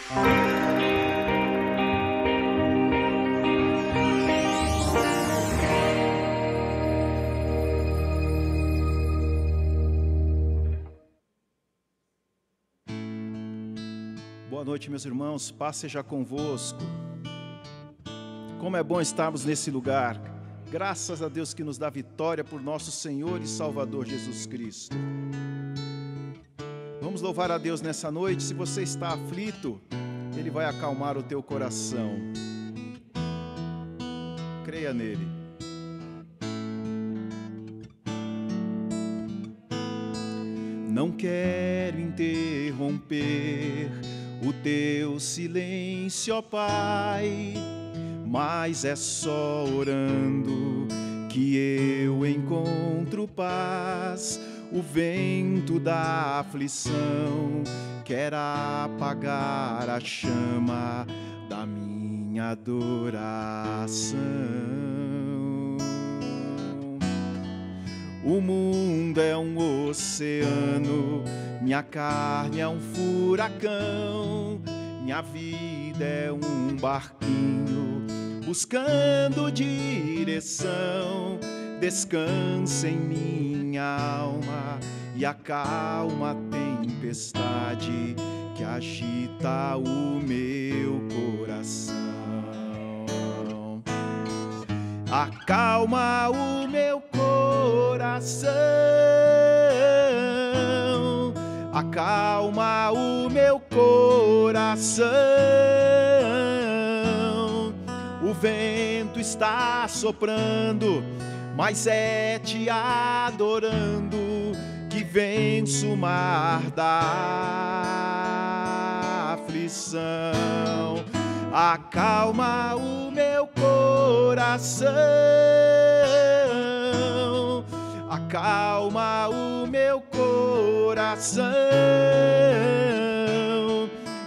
Boa noite, meus irmãos, paz seja convosco. Como é bom estarmos nesse lugar, graças a Deus que nos dá vitória por nosso Senhor e Salvador Jesus Cristo. Vamos louvar a Deus nessa noite. Se você está aflito, Ele vai acalmar o teu coração. Creia nele. Não quero interromper o teu silêncio, ó Pai, mas é só orando que eu encontro paz. O vento da aflição quer apagar a chama da minha adoração. O mundo é um oceano, minha carne é um furacão, minha vida é um barquinho buscando direção. Descansa em minha alma e acalma a tempestade que agita o meu coração. Acalma o meu coração, acalma o meu coração. O vento está soprando, mas é te adorando que venço o mar da aflição. Acalma o meu coração, acalma o meu coração.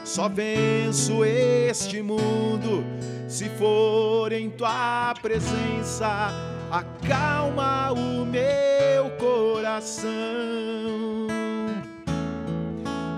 Só venço este mundo se for em tua presença. Acalma o meu coração.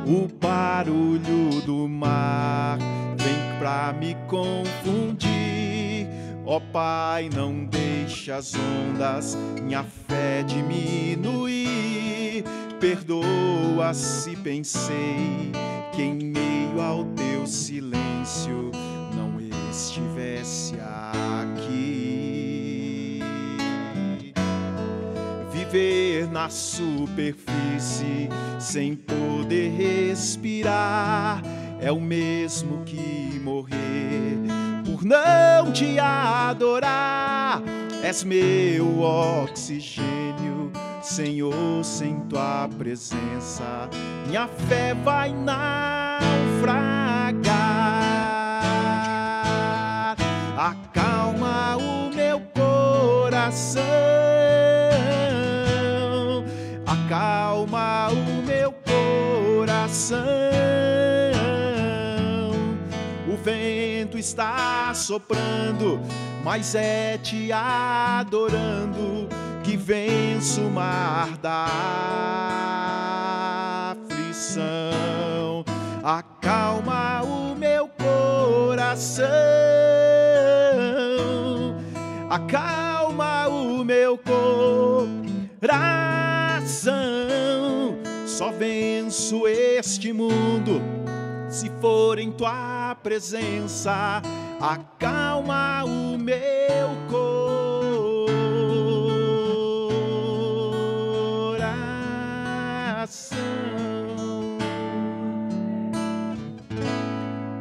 O barulho do mar vem pra me confundir. Ó Pai, não deixe as ondas minha fé diminuir. Perdoa se pensei que em meio ao teu silêncio não estivesse aqui. Viver na superfície sem poder respirar é o mesmo que morrer por não te adorar. És meu oxigênio, Senhor, sem tua presença minha fé vai naufragar. Acalma o meu coração, acalma o meu coração. O vento está soprando, mas é te adorando que venço o mar da aflição. Acalma o meu coração, acalma o meu coração. Só venço este mundo se for em tua presença. Acalma o meu coração.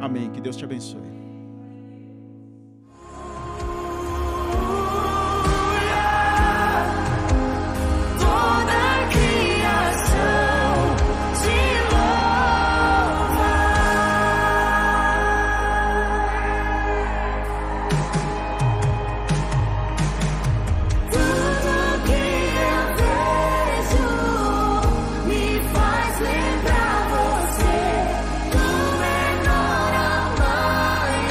Amém. Que Deus te abençoe. Lembrar você do menor ao maior.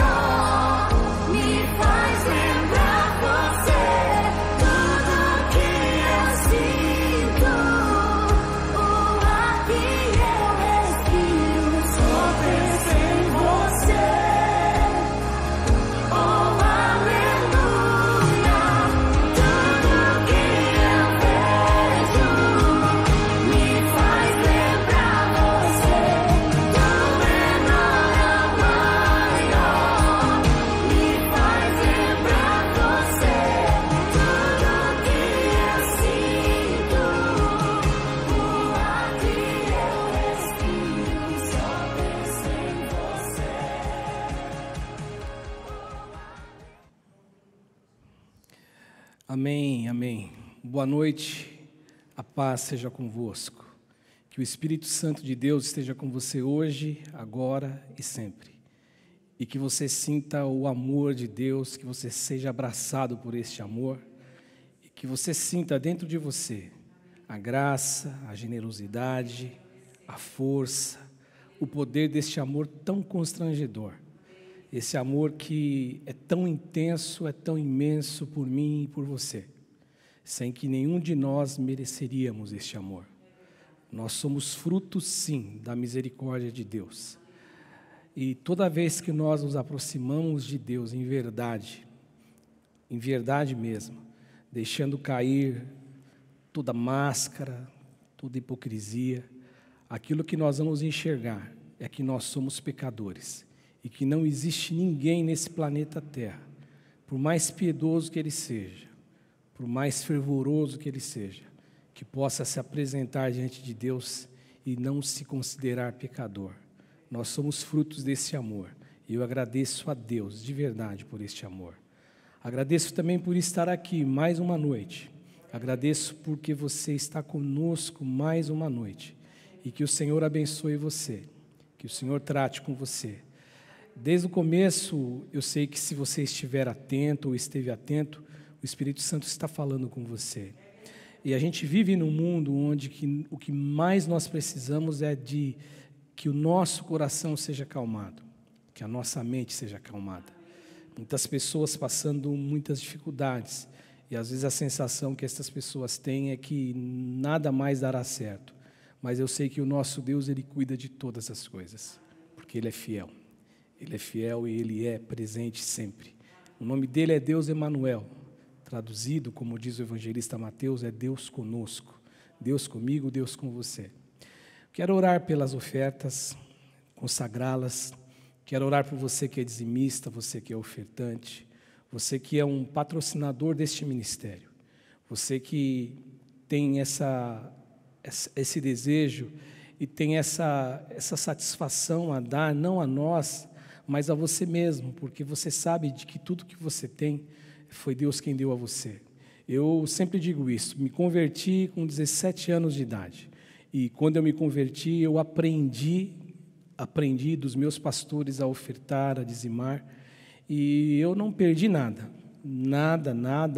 Amém, amém. Boa noite, a paz seja convosco. Que o Espírito Santo de Deus esteja com você hoje, agora e sempre. E que você sinta o amor de Deus, que você seja abraçado por este amor. E que você sinta dentro de você a graça, a generosidade, a força, o poder deste amor tão constrangedor. Esse amor que é tão intenso, é tão imenso por mim e por você, sem que nenhum de nós mereceríamos este amor. Nós somos frutos, sim, da misericórdia de Deus. E toda vez que nós nos aproximamos de Deus em verdade mesmo, deixando cair toda máscara, toda hipocrisia, aquilo que nós vamos enxergar é que nós somos pecadores e que não existe ninguém nesse planeta Terra, por mais piedoso que ele seja, por mais fervoroso que ele seja, que possa se apresentar diante de Deus e não se considerar pecador. Nós somos frutos desse amor e eu agradeço a Deus de verdade por este amor. Agradeço também por estar aqui mais uma noite. Agradeço porque você está conosco mais uma noite e que o Senhor abençoe você, que o Senhor trate com você. Desde o começo, eu sei que se você estiver atento ou esteve atento, o Espírito Santo está falando com você. E a gente vive num mundo onde o que mais nós precisamos é de que o nosso coração seja acalmado, que a nossa mente seja acalmada. Muitas pessoas passando muitas dificuldades, e às vezes a sensação que essas pessoas têm é que nada mais dará certo. Mas eu sei que o nosso Deus, Ele cuida de todas as coisas, porque Ele é fiel. Ele é fiel e Ele é presente sempre. O nome dEle é Deus Emanuel. Traduzido, como diz o evangelista Mateus, é Deus conosco. Deus comigo, Deus com você. Quero orar pelas ofertas, consagrá-las. Quero orar por você que é dizimista, você que é ofertante, você que é um patrocinador deste ministério. Você que tem esse desejo e tem essa satisfação a dar, não a nós, mas a você mesmo, porque você sabe de que tudo que você tem foi Deus quem deu a você. Eu sempre digo isso, me converti com 17 anos de idade, e quando eu me converti, eu aprendi dos meus pastores a ofertar, a dizimar, e eu não perdi nada,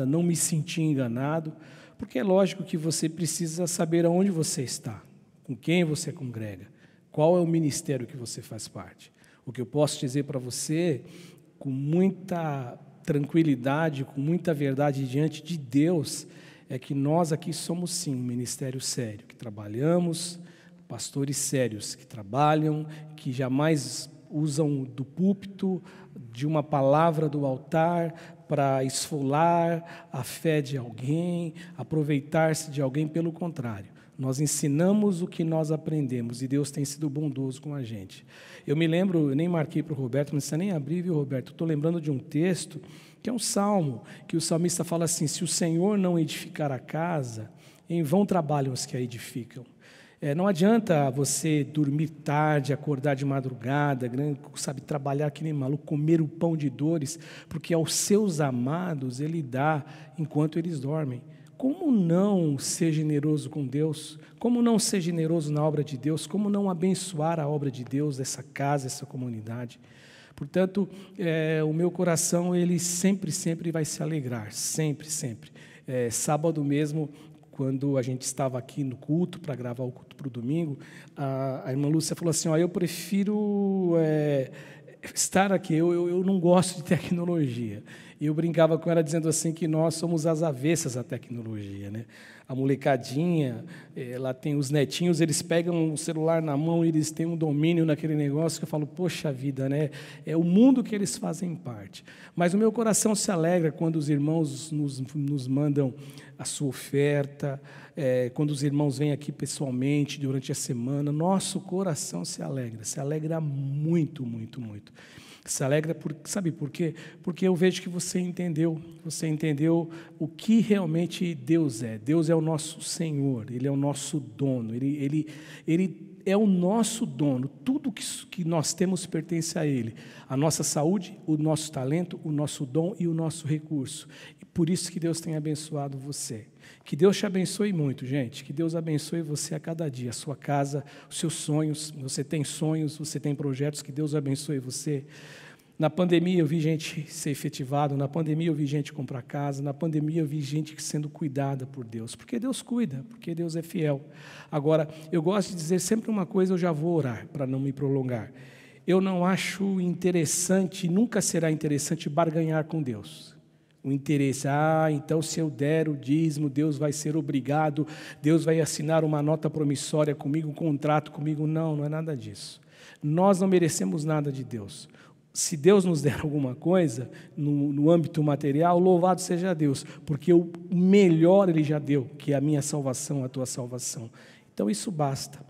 não me senti enganado, porque é lógico que você precisa saber aonde você está, com quem você congrega, qual é o ministério que você faz parte. O que eu posso dizer para você, com muita tranquilidade, com muita verdade diante de Deus, é que nós aqui somos sim um ministério sério, que trabalhamos, pastores sérios, que trabalham, que jamais usam do púlpito, de uma palavra do altar, para esfolar a fé de alguém, aproveitar-se de alguém, pelo contrário. Nós ensinamos o que nós aprendemos e Deus tem sido bondoso com a gente. Eu me lembro, eu nem marquei para o Roberto, não precisa nem abrir, viu, Roberto? Estou lembrando de um texto, que é um salmo, que o salmista fala assim: se o Senhor não edificar a casa, em vão trabalham os que a edificam. Não adianta você dormir tarde, acordar de madrugada, sabe, trabalhar que nem maluco, comer o pão de dores, porque aos seus amados Ele dá enquanto eles dormem. Como não ser generoso com Deus? Como não ser generoso na obra de Deus? Como não abençoar a obra de Deus, essa casa, essa comunidade? Portanto, o meu coração, ele sempre vai se alegrar, sempre. Sábado mesmo, quando a gente estava aqui no culto, para gravar o culto para o domingo, a irmã Lúcia falou assim: eu prefiro estar aqui, eu não gosto de tecnologia. E eu brincava com ela dizendo assim que nós somos as avessas à tecnologia, né? A molecadinha, lá tem os netinhos, eles pegam o celular na mão, eles têm um domínio naquele negócio que eu falo, poxa vida, né? É o mundo que eles fazem parte. Mas o meu coração se alegra quando os irmãos nos mandam a sua oferta, quando os irmãos vêm aqui pessoalmente durante a semana, nosso coração se alegra muito. Se alegra, sabe por quê? Porque eu vejo que você entendeu o que realmente Deus é. Deus é o nosso Senhor, Ele é o nosso dono, Ele é o nosso dono. Tudo que nós temos pertence a Ele. A nossa saúde, o nosso talento, o nosso dom e o nosso recurso. E por isso que Deus tem abençoado você. Que Deus te abençoe muito, gente. Que Deus abençoe você a cada dia, a sua casa, os seus sonhos. Você tem projetos, que Deus abençoe você. Na pandemia eu vi gente ser efetivado, na pandemia eu vi gente comprar casa, na pandemia eu vi gente sendo cuidada por Deus, porque Deus cuida, porque Deus é fiel. Agora, eu gosto de dizer sempre uma coisa, eu já vou orar, para não me prolongar. Eu não acho interessante, nunca será interessante barganhar com Deus. O interesse, então se eu der o dízimo, Deus vai ser obrigado, Deus vai assinar uma nota promissória comigo, um contrato comigo. Não é nada disso. Nós não merecemos nada de Deus. Se Deus nos der alguma coisa, no âmbito material, louvado seja Deus, porque o melhor Ele já deu, que é a minha salvação, a tua salvação. Então isso basta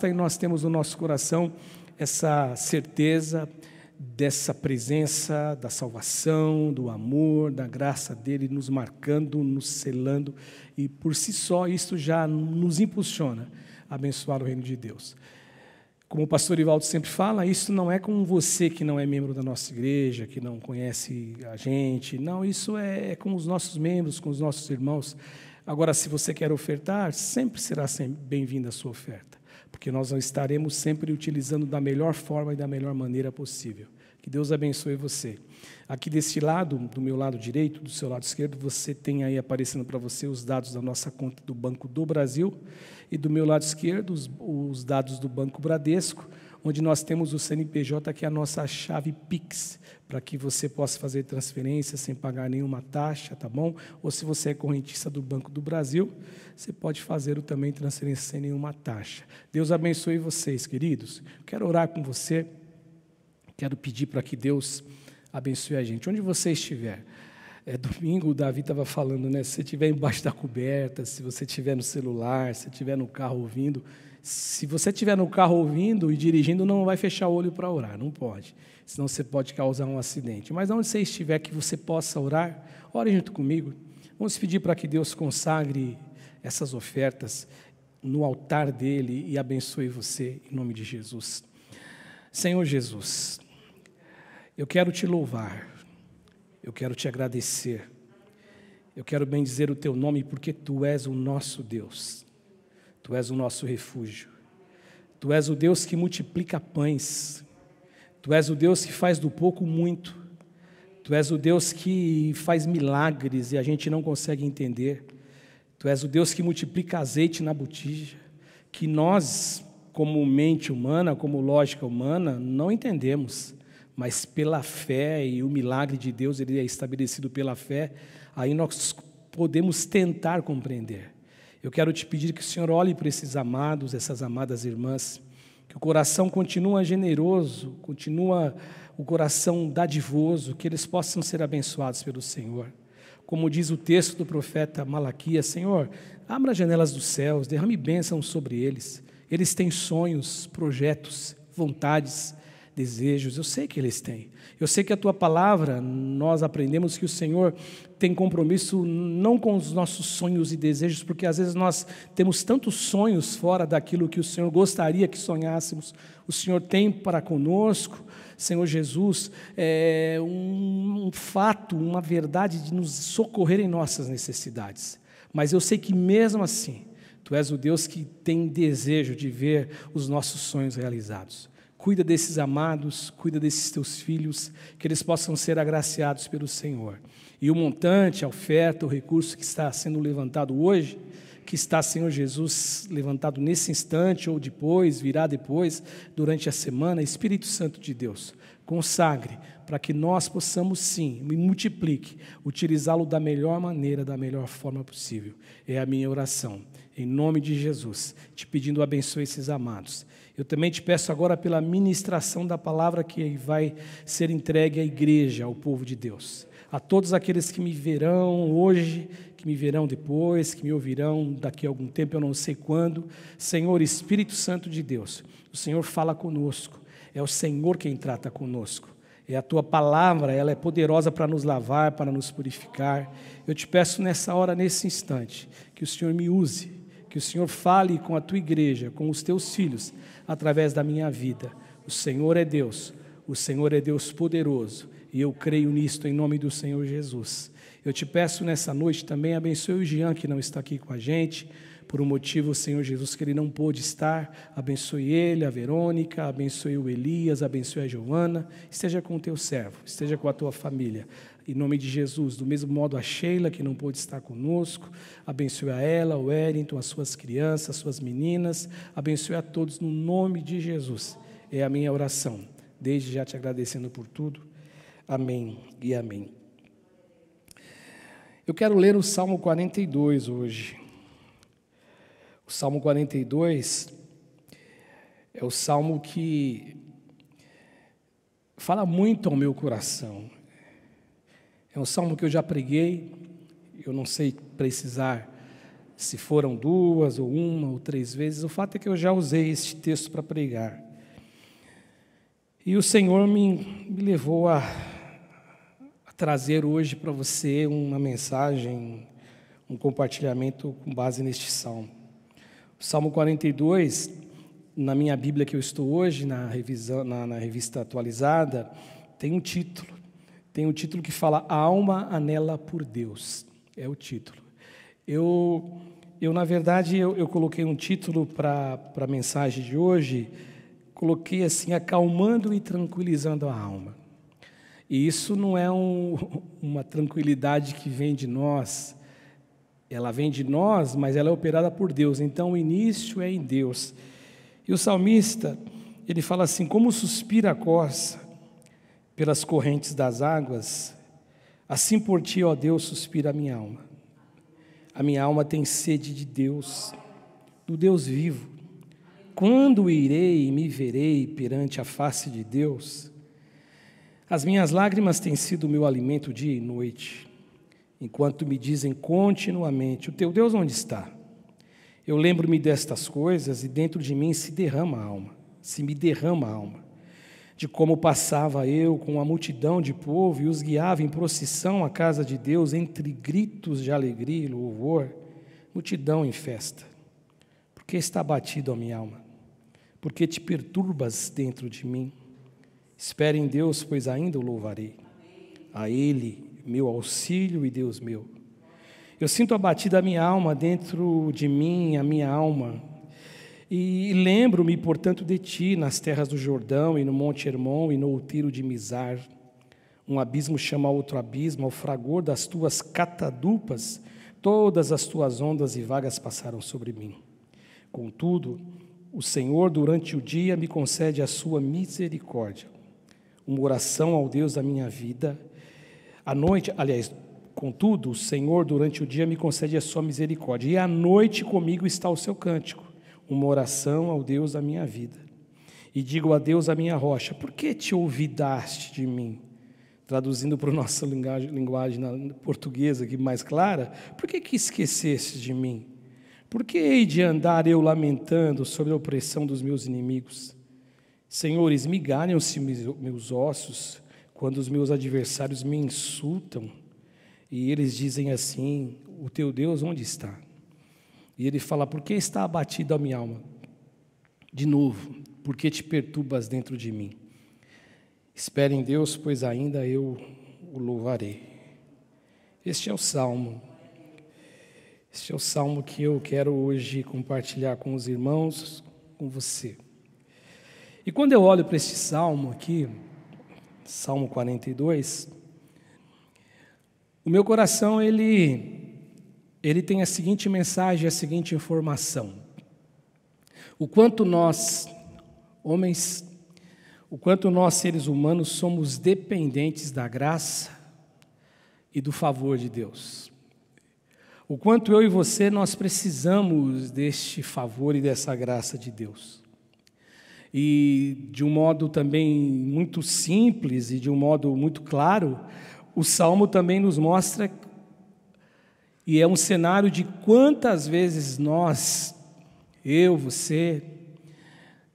e nós temos no nosso coração essa certeza dessa presença, da salvação, do amor, da graça dEle nos marcando, nos selando, e por si só isso já nos impulsiona a abençoar o reino de Deus. Como o pastor Ivaldo sempre fala, isso não é com você que não é membro da nossa igreja, que não conhece a gente, não, isso é com os nossos membros, com os nossos irmãos. Agora, se você quer ofertar, sempre será bem-vinda a sua oferta, porque nós estaremos sempre utilizando da melhor forma e da melhor maneira possível. Que Deus abençoe você. Aqui desse lado, do meu lado direito, do seu lado esquerdo, você tem aí aparecendo para você os dados da nossa conta do Banco do Brasil, e do meu lado esquerdo os dados do Banco Bradesco, onde nós temos o CNPJ, que é a nossa chave Pix, para que você possa fazer transferência sem pagar nenhuma taxa, tá bom? Ou se você é correntista do Banco do Brasil, você pode fazer também transferência sem nenhuma taxa. Deus abençoe vocês, queridos. Quero orar com você, quero pedir para que Deus abençoe a gente. Onde você estiver, domingo o Davi estava falando, né? Se você estiver embaixo da coberta, se você estiver no celular, se estiver no carro ouvindo, se você estiver no carro ouvindo e dirigindo, não vai fechar o olho para orar, não pode, senão você pode causar um acidente. Mas onde você estiver, que você possa orar, ore junto comigo. Vamos pedir para que Deus consagre essas ofertas no altar dEle e abençoe você, em nome de Jesus. Senhor Jesus, eu quero te louvar, eu quero te agradecer, eu quero bendizer o teu nome, porque tu és o nosso Deus, tu és o nosso refúgio, tu és o Deus que multiplica pães, tu és o Deus que faz do pouco muito, tu és o Deus que faz milagres e a gente não consegue entender, tu és o Deus que multiplica azeite na botija, que nós, como mente humana, como lógica humana, não entendemos, mas pela fé, e o milagre de Deus ele é estabelecido pela fé, aí nós podemos tentar compreender. Eu quero te pedir que o Senhor olhe para esses amados, essas amadas irmãs, que o coração continua generoso, continua o coração dadivoso, que eles possam ser abençoados pelo Senhor. Como diz o texto do profeta Malaquias, Senhor, abra as janelas dos céus, derrame bênção sobre eles. Eles têm sonhos, projetos, vontades, desejos, eu sei que eles têm. Eu sei que a tua palavra, nós aprendemos que o Senhor tem compromisso não com os nossos sonhos e desejos, porque às vezes nós temos tantos sonhos fora daquilo que o Senhor gostaria que sonhássemos. O Senhor tem para conosco, Senhor Jesus, um fato, uma verdade de nos socorrer em nossas necessidades. Mas eu sei que mesmo assim, tu és o Deus que tem desejo de ver os nossos sonhos realizados. Cuida desses amados, cuida desses teus filhos, que eles possam ser agraciados pelo Senhor. E o montante, a oferta, o recurso que está sendo levantado hoje, que está, Senhor Jesus, levantado nesse instante ou depois, virá depois, durante a semana, Espírito Santo de Deus, consagre para que nós possamos sim, e multiplique, utilizá-lo da melhor maneira, da melhor forma possível. É a minha oração, em nome de Jesus, te pedindo abençoe esses amados. Eu também te peço agora pela ministração da palavra que vai ser entregue à igreja, ao povo de Deus. A todos aqueles que me verão hoje, que me verão depois, que me ouvirão daqui a algum tempo, eu não sei quando. Senhor, Espírito Santo de Deus, o Senhor fala conosco, é o Senhor quem trata conosco. E a Tua palavra, ela é poderosa para nos lavar, para nos purificar. Eu te peço nessa hora, nesse instante, que o Senhor me use, que o Senhor fale com a Tua igreja, com os Teus filhos, através da minha vida. O Senhor é Deus poderoso, e eu creio nisto em nome do Senhor Jesus. Eu te peço nessa noite também, abençoe o Jean, que não está aqui com a gente, por um motivo, Senhor Jesus, que ele não pôde estar. Abençoe ele, a Verônica, abençoe o Elias, abençoe a Giovana. Esteja com o teu servo, esteja com a tua família. Em nome de Jesus, do mesmo modo a Sheila, que não pôde estar conosco, abençoe a ela, o Wellington, as suas crianças, as suas meninas, abençoe a todos no nome de Jesus. É a minha oração, desde já te agradecendo por tudo. Amém e amém. Eu quero ler o Salmo 42 hoje. O Salmo 42 é o salmo que fala muito ao meu coração. É um salmo que eu já preguei, eu não sei precisar se foram 2 ou 1 ou 3 vezes, o fato é que eu já usei este texto para pregar. E o Senhor me levou a trazer hoje para você uma mensagem, um compartilhamento com base neste salmo. O Salmo 42, na minha Bíblia que eu estou hoje, na revista atualizada, tem um título. Tem um título que fala "A alma anela por Deus". É o título. Na verdade, eu coloquei um título para a mensagem de hoje, coloquei assim, acalmando e tranquilizando a alma. E isso não é uma tranquilidade que vem de nós, ela vem de nós, mas ela é operada por Deus, então o início é em Deus. E o salmista, ele fala assim: como suspira a corça pelas correntes das águas, assim por ti, ó Deus, suspira a minha alma. A minha alma tem sede de Deus, do Deus vivo. Quando irei e me verei perante a face de Deus? As minhas lágrimas têm sido o meu alimento dia e noite, enquanto me dizem continuamente: o teu Deus onde está? Eu lembro-me destas coisas e dentro de mim se me derrama a alma, de como passava eu com a multidão de povo e os guiava em procissão à casa de Deus, entre gritos de alegria e louvor, multidão em festa. Por que está abatido a minha alma? Por que te perturbas dentro de mim? Espere em Deus, pois ainda o louvarei. A Ele, meu auxílio e Deus meu. Eu sinto abatida a minha alma dentro de mim, a minha alma. E lembro-me, portanto, de ti nas terras do Jordão e no Monte Hermon e no outeiro de Mizar. Um abismo chama outro abismo, ao fragor das tuas catadupas, todas as tuas ondas e vagas passaram sobre mim. Contudo, o Senhor durante o dia me concede a sua misericórdia, uma oração ao Deus da minha vida. À noite, contudo, o Senhor durante o dia me concede a sua misericórdia, e à noite comigo está o seu cântico, uma oração ao Deus da minha vida. E digo a Deus, a minha rocha: por que te olvidaste de mim? Traduzindo para a nossa linguagem portuguesa aqui mais clara: por que esqueceste de mim? Por que hei de andar eu lamentando sobre a opressão dos meus inimigos? Senhor, esmigalham-se meus ossos quando os meus adversários me insultam, e eles dizem assim: o teu Deus onde está? E ele fala: por que está abatida a minha alma? De novo, por que te perturbas dentro de mim? Espere em Deus, pois ainda eu o louvarei. Este é o salmo que eu quero hoje compartilhar com os irmãos, com você. E quando eu olho para este salmo aqui, Salmo 42, o meu coração, ele tem a seguinte mensagem, a seguinte informação: o quanto nós, homens, o quanto nós, seres humanos, somos dependentes da graça e do favor de Deus. O quanto eu e você, nós precisamos deste favor e dessa graça de Deus. E de um modo também muito simples e de um modo muito claro, o Salmo também nos mostra, e é um cenário de quantas vezes nós, eu, você,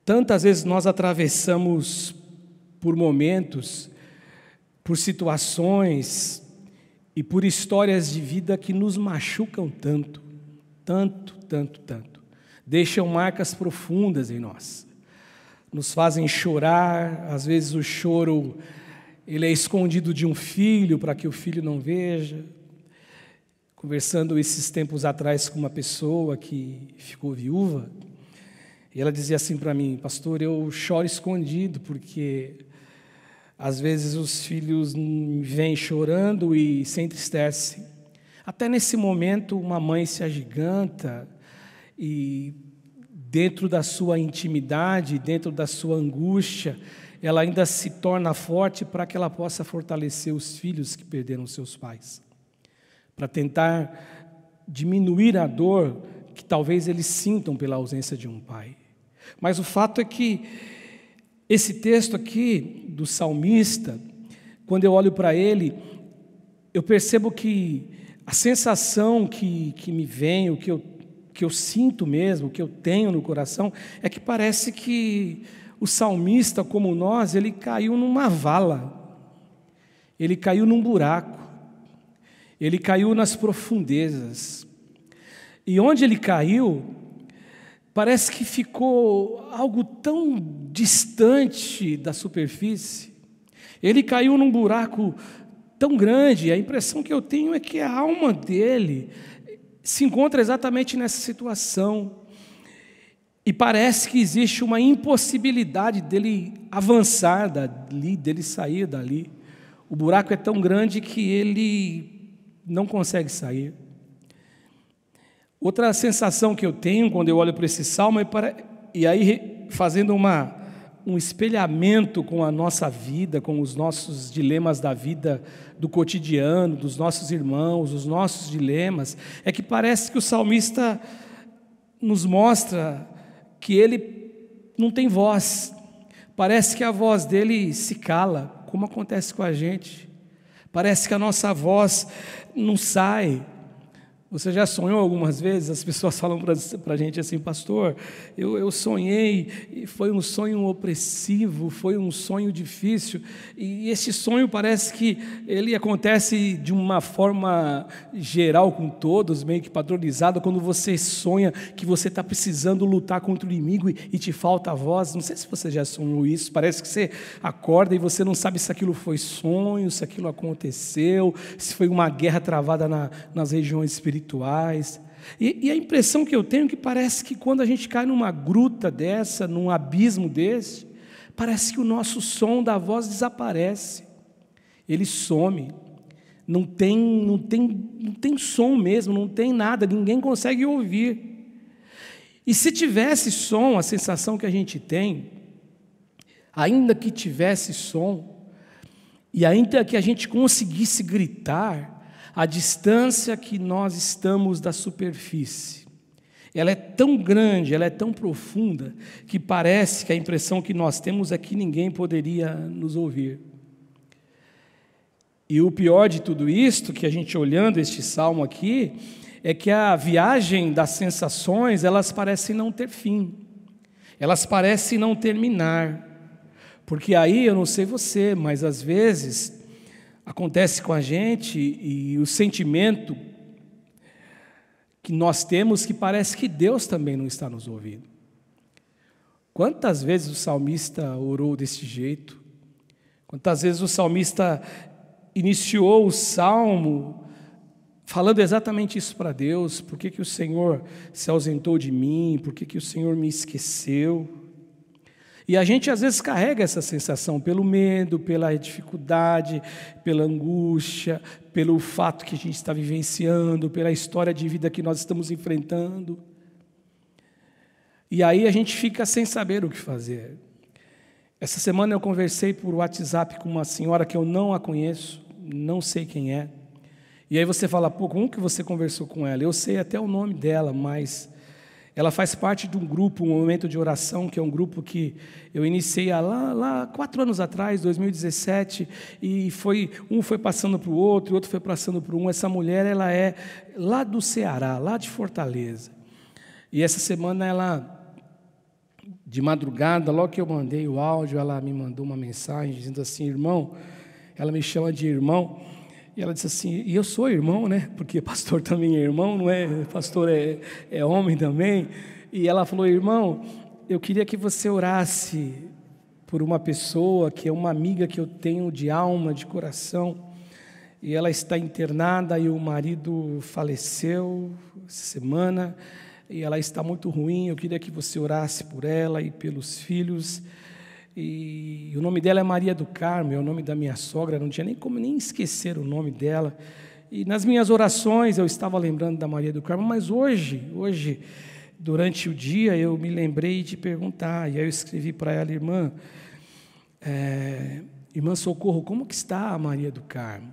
tantas vezes nós atravessamos por momentos por situações e por histórias de vida que nos machucam tanto, tanto, tanto, tanto. Deixam marcas profundas em nós, nos fazem chorar. Às vezes o choro, ele é escondido de um filho, para que o filho não veja. Conversando esses tempos atrás com uma pessoa que ficou viúva, e ela dizia assim para mim: pastor, eu choro escondido, porque às vezes os filhos me vêm chorando e se entristecem. Até nesse momento uma mãe se agiganta e dentro da sua intimidade, dentro da sua angústia, ela ainda se torna forte para que ela possa fortalecer os filhos que perderam seus pais, para tentar diminuir a dor que talvez eles sintam pela ausência de um pai. Mas o fato é que esse texto aqui do salmista, quando eu olho para ele, eu percebo que a sensação que me vem, o que eu sinto mesmo, o que eu tenho no coração, é que parece que o salmista, como nós, ele caiu numa vala, ele caiu num buraco, ele caiu nas profundezas. E onde ele caiu, parece que ficou algo tão distante da superfície. Ele caiu num buraco tão grande. A impressão que eu tenho é que a alma dele se encontra exatamente nessa situação. E parece que existe uma impossibilidade dele avançar dali, dele sair dali. O buraco é tão grande que ele não consegue sair. Outra sensação que eu tenho quando eu olho para esse salmo e aí fazendo um espelhamento com a nossa vida, com os nossos dilemas da vida, do cotidiano, dos nossos irmãos, os nossos dilemas, é que parece que o salmista nos mostra que ele não tem voz. Parece que a voz dele se cala, como acontece com a gente. Parece que a nossa voz não sai. Você já sonhou algumas vezes? As pessoas falam para a gente assim: pastor, eu sonhei, e foi um sonho opressivo, foi um sonho difícil, e esse sonho parece que ele acontece de uma forma geral com todos, meio que padronizada, quando você sonha que você está precisando lutar contra o inimigo e te falta a voz. Não sei se você já sonhou isso, parece que você acorda e você não sabe se aquilo foi sonho, se aquilo aconteceu, se foi uma guerra travada nas regiões espirituais. E a impressão que eu tenho é que parece que quando a gente cai numa gruta dessa, num abismo desse, parece que o nosso som da voz desaparece, ele some, não tem som mesmo, não tem nada, ninguém consegue ouvir. E se tivesse som, a sensação que a gente tem, ainda que tivesse som, e ainda que a gente conseguisse gritar, a distância que nós estamos da superfície, ela é tão grande, ela é tão profunda, que parece que a impressão que nós temos é que ninguém poderia nos ouvir. E o pior de tudo isto, que a gente olhando este salmo aqui, é que a viagem das sensações, elas parecem não ter fim, elas parecem não terminar, porque aí, eu não sei você, mas às vezes acontece com a gente e o sentimento que nós temos que parece que Deus também não está nos ouvindo. Quantas vezes o salmista orou desse jeito? Quantas vezes o salmista iniciou o salmo falando exatamente isso para Deus: por que o Senhor se ausentou de mim? Por que o Senhor me esqueceu? E a gente às vezes carrega essa sensação pelo medo, pela dificuldade, pela angústia, pelo fato que a gente está vivenciando, pela história de vida que nós estamos enfrentando. E aí a gente fica sem saber o que fazer. Essa semana eu conversei por WhatsApp com uma senhora que eu não a conheço, não sei quem é. E aí você fala: pô, como que você conversou com ela? Eu sei até o nome dela, mas ela faz parte de um grupo, um momento de oração, que é um grupo que eu iniciei lá 4 anos atrás, 2017, e um foi passando para o outro foi passando para um. Essa mulher, ela é lá do Ceará, lá de Fortaleza. E essa semana ela, de madrugada, logo que eu mandei o áudio, ela me mandou uma mensagem dizendo assim: irmão, ela me chama de irmão, e ela disse assim, e eu sou irmão, né? Porque pastor também é irmão, não é? Pastor é homem também. E ela falou, irmão, eu queria que você orasse por uma pessoa que é uma amiga que eu tenho de alma, de coração, e ela está internada e o marido faleceu essa semana, e ela está muito ruim, eu queria que você orasse por ela e pelos filhos. E o nome dela é Maria do Carmo, é o nome da minha sogra, não tinha nem como nem esquecer o nome dela. E nas minhas orações eu estava lembrando da Maria do Carmo, mas hoje, durante o dia, eu me lembrei de perguntar, e aí eu escrevi para ela, irmã Socorro, como que está a Maria do Carmo?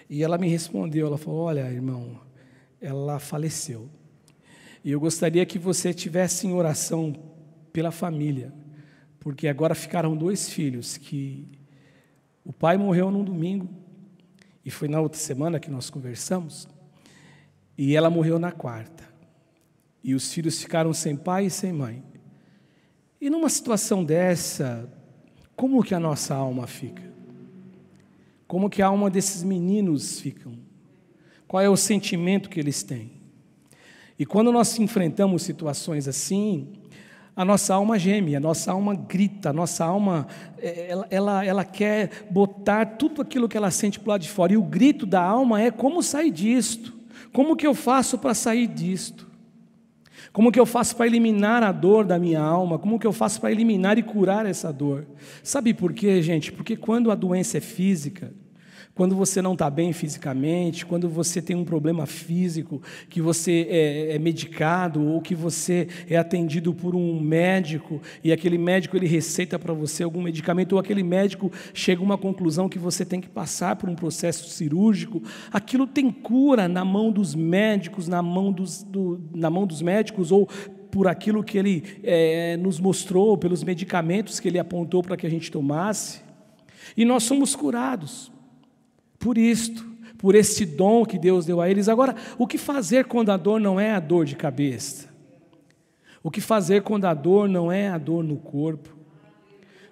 E ela me respondeu, ela falou, olha, irmão, ela faleceu. E eu gostaria que você tivesse em oração pela família, porque agora ficaram 2 filhos, que o pai morreu num domingo, e foi na outra semana que nós conversamos, e ela morreu na quarta, e os filhos ficaram sem pai e sem mãe. E numa situação dessa, como que a nossa alma fica? Como que a alma desses meninos ficam? Qual é o sentimento que eles têm? E quando nós enfrentamos situações assim, a nossa alma geme, a nossa alma grita, a nossa alma, ela quer botar tudo aquilo que ela sente para o lado de fora. E o grito da alma é, como sair disto? Como que eu faço para sair disto? Como que eu faço para eliminar a dor da minha alma? Como que eu faço para eliminar e curar essa dor? Sabe por quê, gente? Porque quando a doença é física, quando você não está bem fisicamente, quando você tem um problema físico, que você é medicado ou que você é atendido por um médico e aquele médico ele receita para você algum medicamento ou aquele médico chega a uma conclusão que você tem que passar por um processo cirúrgico, aquilo tem cura na mão dos médicos, na mão dos médicos ou por aquilo que ele nos mostrou, pelos medicamentos que ele apontou para que a gente tomasse, e nós somos curados. Por isto, por esse dom que Deus deu a eles. Agora, o que fazer quando a dor não é a dor de cabeça? O que fazer quando a dor não é a dor no corpo?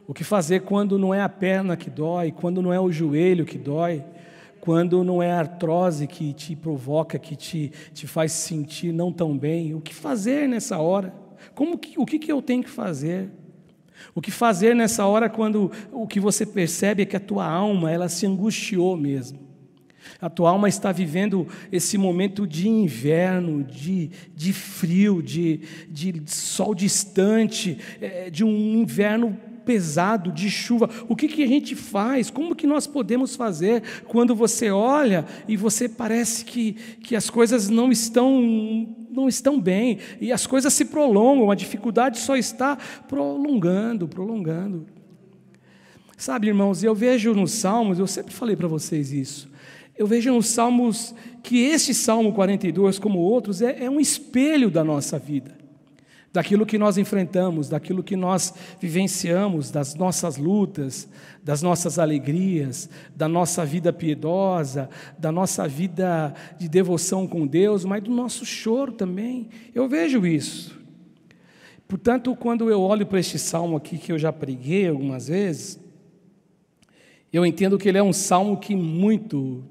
O que fazer quando não é a perna que dói, quando não é o joelho que dói, quando não é a artrose que te provoca, que te faz sentir não tão bem? O que fazer nessa hora? O que eu tenho que fazer? O que fazer nessa hora quando o que você percebe é que a tua alma, ela se angustiou mesmo. A tua alma está vivendo esse momento de inverno, de frio, de sol distante, de um inverno pesado, de chuva. O que a gente faz? Como que nós podemos fazer quando você olha e você parece que as coisas não estão bem, e as coisas se prolongam, a dificuldade só está prolongando. Sabe, irmãos, eu vejo nos Salmos, eu sempre falei para vocês isso, eu vejo nos Salmos que este Salmo 42, como outros, é um espelho da nossa vida, daquilo que nós enfrentamos, daquilo que nós vivenciamos, das nossas lutas, das nossas alegrias, da nossa vida piedosa, da nossa vida de devoção com Deus, mas do nosso choro também. Eu vejo isso. Portanto, quando eu olho para este salmo aqui, que eu já preguei algumas vezes, eu entendo que ele é um salmo que muito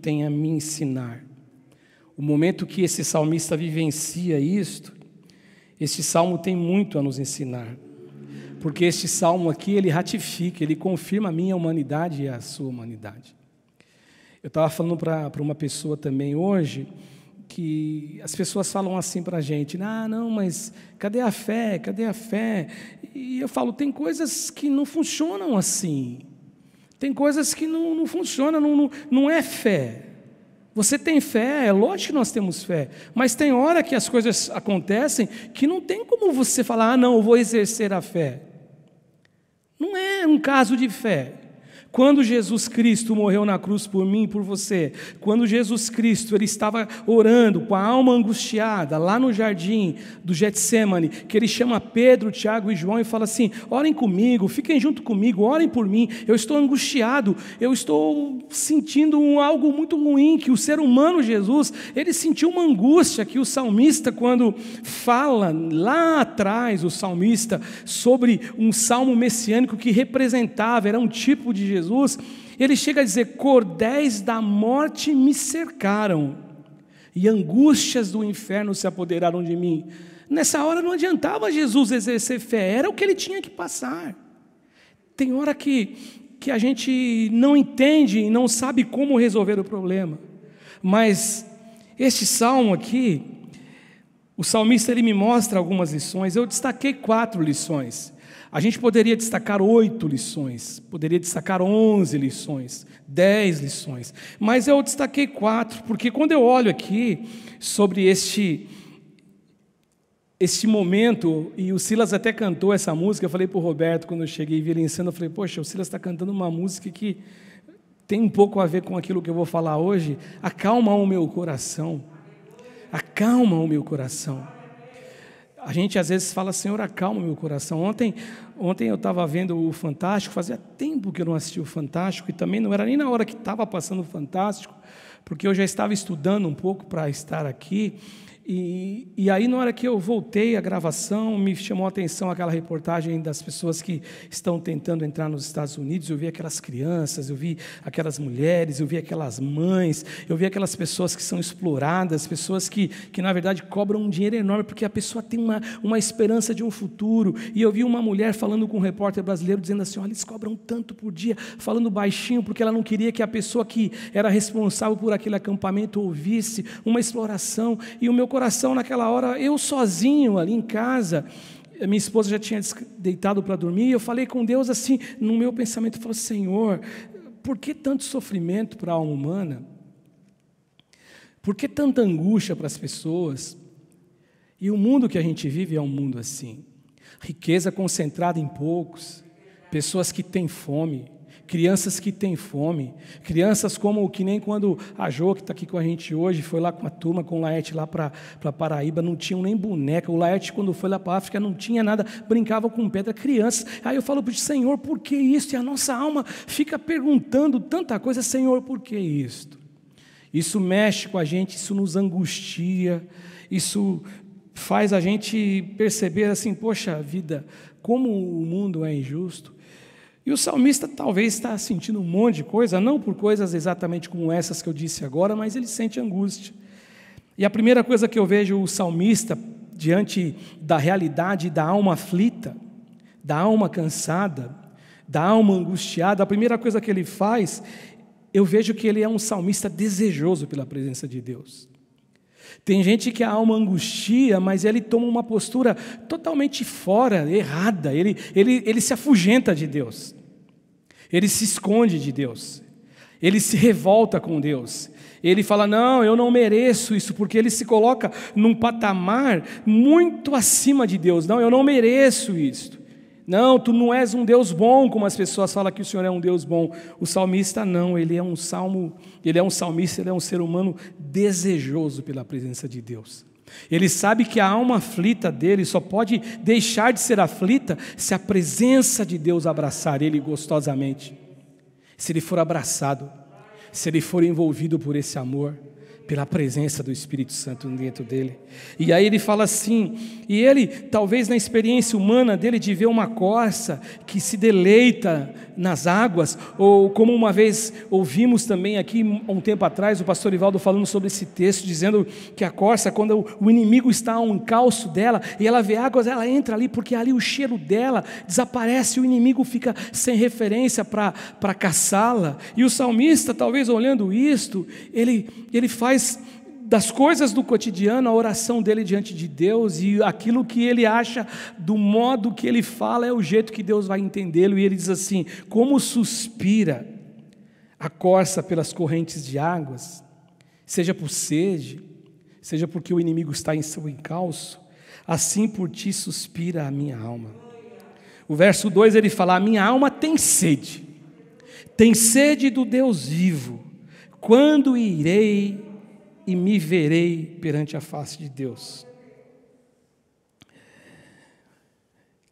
tem a me ensinar. O momento que esse salmista vivencia isto, este salmo tem muito a nos ensinar, porque este salmo aqui, ele ratifica, ele confirma a minha humanidade e a sua humanidade. Eu estava falando para uma pessoa também hoje, que as pessoas falam assim para a gente, não, mas cadê a fé, cadê a fé? E eu falo, tem coisas que não funcionam assim, tem coisas que não funcionam, não é fé. Você tem fé, é lógico que nós temos fé, mas tem hora que as coisas acontecem que não tem como você falar, não, eu vou exercer a fé. Não é um caso de fé. Quando Jesus Cristo morreu na cruz por mim e por você, quando Jesus Cristo ele estava orando com a alma angustiada lá no jardim do Getsemane, que ele chama Pedro, Tiago e João e fala assim, orem comigo, fiquem junto comigo, orem por mim, eu estou angustiado, eu estou sentindo algo muito ruim, que o ser humano Jesus, ele sentiu uma angústia, que o salmista quando fala lá atrás, o salmista, sobre um salmo messiânico que representava, era um tipo de Jesus, ele chega a dizer: cordéis da morte me cercaram, e angústias do inferno se apoderaram de mim. Nessa hora não adiantava Jesus exercer fé, era o que ele tinha que passar. Tem hora que a gente não entende e não sabe como resolver o problema, mas este salmo aqui, o salmista ele me mostra algumas lições. Eu destaquei 4 lições. A gente poderia destacar 8 lições, poderia destacar 11 lições, 10 lições, mas eu destaquei 4, porque quando eu olho aqui sobre este momento, e o Silas até cantou essa música, eu falei para o Roberto, quando eu cheguei e vi ele ensinando, eu falei: poxa, o Silas está cantando uma música que tem um pouco a ver com aquilo que eu vou falar hoje. Acalma o meu coração, acalma o meu coração. A gente às vezes fala: Senhor, acalma o meu coração. Ontem eu estava vendo o Fantástico, fazia tempo que eu não assistia o Fantástico, e também não era nem na hora que estava passando o Fantástico, porque eu já estava estudando um pouco para estar aqui. E aí, na hora que eu voltei à gravação, me chamou a atenção aquela reportagem das pessoas que estão tentando entrar nos Estados Unidos. Eu vi aquelas crianças, eu vi aquelas mulheres, eu vi aquelas mães, eu vi aquelas pessoas que são exploradas, pessoas que na verdade cobram um dinheiro enorme, porque a pessoa tem uma esperança de um futuro. E eu vi uma mulher falando com um repórter brasileiro, dizendo assim: olha, eles cobram tanto por dia, falando baixinho, porque ela não queria que a pessoa que era responsável por aquele acampamento ouvisse uma exploração. E o meu coração naquela hora, eu sozinho ali em casa, minha esposa já tinha deitado para dormir, e eu falei com Deus assim, no meu pensamento, eu falei: Senhor, por que tanto sofrimento para a alma humana? Por que tanta angústia para as pessoas? E o mundo que a gente vive é um mundo assim, riqueza concentrada em poucos, pessoas que têm fome, crianças que têm fome, crianças como que nem quando a Jo, que está aqui com a gente hoje, foi lá com a turma, com o Laerte lá para Paraíba, não tinham nem boneca. O Laerte, quando foi lá para a África, não tinha nada, brincava com pedra, crianças. Aí eu falo para o Senhor, por que isso? E a nossa alma fica perguntando tanta coisa: Senhor, por que isto? Isso mexe com a gente, isso nos angustia, isso faz a gente perceber assim: poxa vida, como o mundo é injusto. E o salmista talvez está sentindo um monte de coisa, não por coisas exatamente como essas que eu disse agora, mas ele sente angústia. E a primeira coisa que eu vejo o salmista, diante da realidade da alma aflita, da alma cansada, da alma angustiada, a primeira coisa que ele faz, eu vejo que ele é um salmista desejoso pela presença de Deus. Tem gente que a alma angustia, mas ele toma uma postura totalmente fora, errada, ele se afugenta de Deus, ele se esconde de Deus, ele se revolta com Deus, ele fala: não, eu não mereço isso, porque ele se coloca num patamar muito acima de Deus. Não, eu não mereço isso. Não, tu não és um Deus bom, como as pessoas falam que o Senhor é um Deus bom. O salmista não, ele é um salmista, ele é um ser humano desejoso pela presença de Deus. Ele sabe que a alma aflita dele só pode deixar de ser aflita se a presença de Deus abraçar ele gostosamente. Se ele for abraçado, se ele for envolvido por esse amor, pela presença do Espírito Santo dentro dele. E aí ele fala assim, e ele, talvez na experiência humana dele de ver uma corça que se deleita nas águas, ou como uma vez ouvimos também aqui, um tempo atrás, o pastor Ivaldo falando sobre esse texto, dizendo que a corça, quando o inimigo está a um encalço dela, e ela vê águas, ela entra ali, porque ali o cheiro dela desaparece, o inimigo fica sem referência para caçá-la. E o salmista, talvez olhando isto, ele faz das coisas do cotidiano a oração dele diante de Deus, e aquilo que ele acha, do modo que ele fala, é o jeito que Deus vai entendê-lo. E ele diz assim: como suspira a corça pelas correntes de águas, seja por sede, seja porque o inimigo está em seu encalço, assim por ti suspira a minha alma. O verso 2 ele fala: a minha alma tem sede do Deus vivo. Quando irei e me verei perante a face de Deus?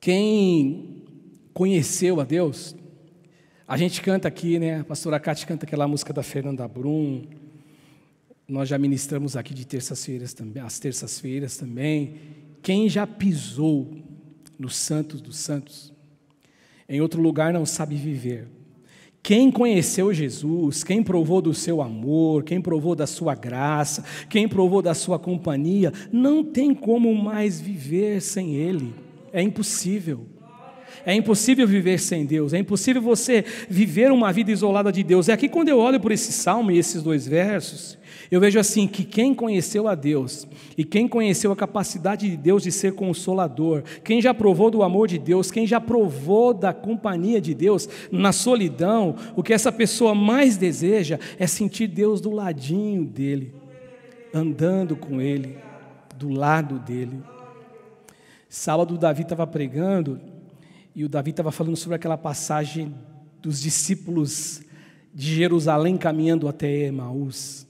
Quem conheceu a Deus, a gente canta aqui, né? A pastora Cátia canta aquela música da Fernanda Brum, nós já ministramos aqui de terças-feiras também, às terças-feiras também. Quem já pisou no Santos dos Santos, em outro lugar não sabe viver. Quem conheceu Jesus, quem provou do seu amor, quem provou da sua graça, quem provou da sua companhia, não tem como mais viver sem Ele. É impossível. É impossível viver sem Deus. É impossível você viver uma vida isolada de Deus. É aqui quando eu olho por esse salmo e esses 2 versos, eu vejo assim que quem conheceu a Deus e quem conheceu a capacidade de Deus de ser consolador, quem já provou do amor de Deus, quem já provou da companhia de Deus na solidão, o que essa pessoa mais deseja é sentir Deus do ladinho dele, andando com ele, do lado dele. Sábado o Davi estava pregando e o Davi estava falando sobre aquela passagem dos discípulos de Jerusalém caminhando até Emaús.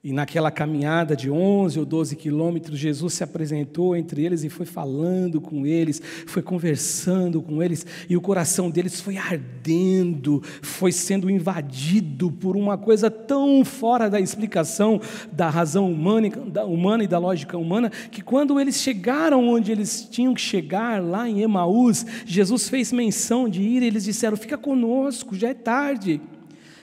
E naquela caminhada de 11 ou 12 quilômetros, Jesus se apresentou entre eles e foi falando com eles, foi conversando com eles, e o coração deles foi ardendo, foi sendo invadido por uma coisa tão fora da explicação da razão humana e da lógica humana, que quando eles chegaram onde eles tinham que chegar, lá em Emaús, Jesus fez menção de ir, e eles disseram: fica conosco, já é tarde.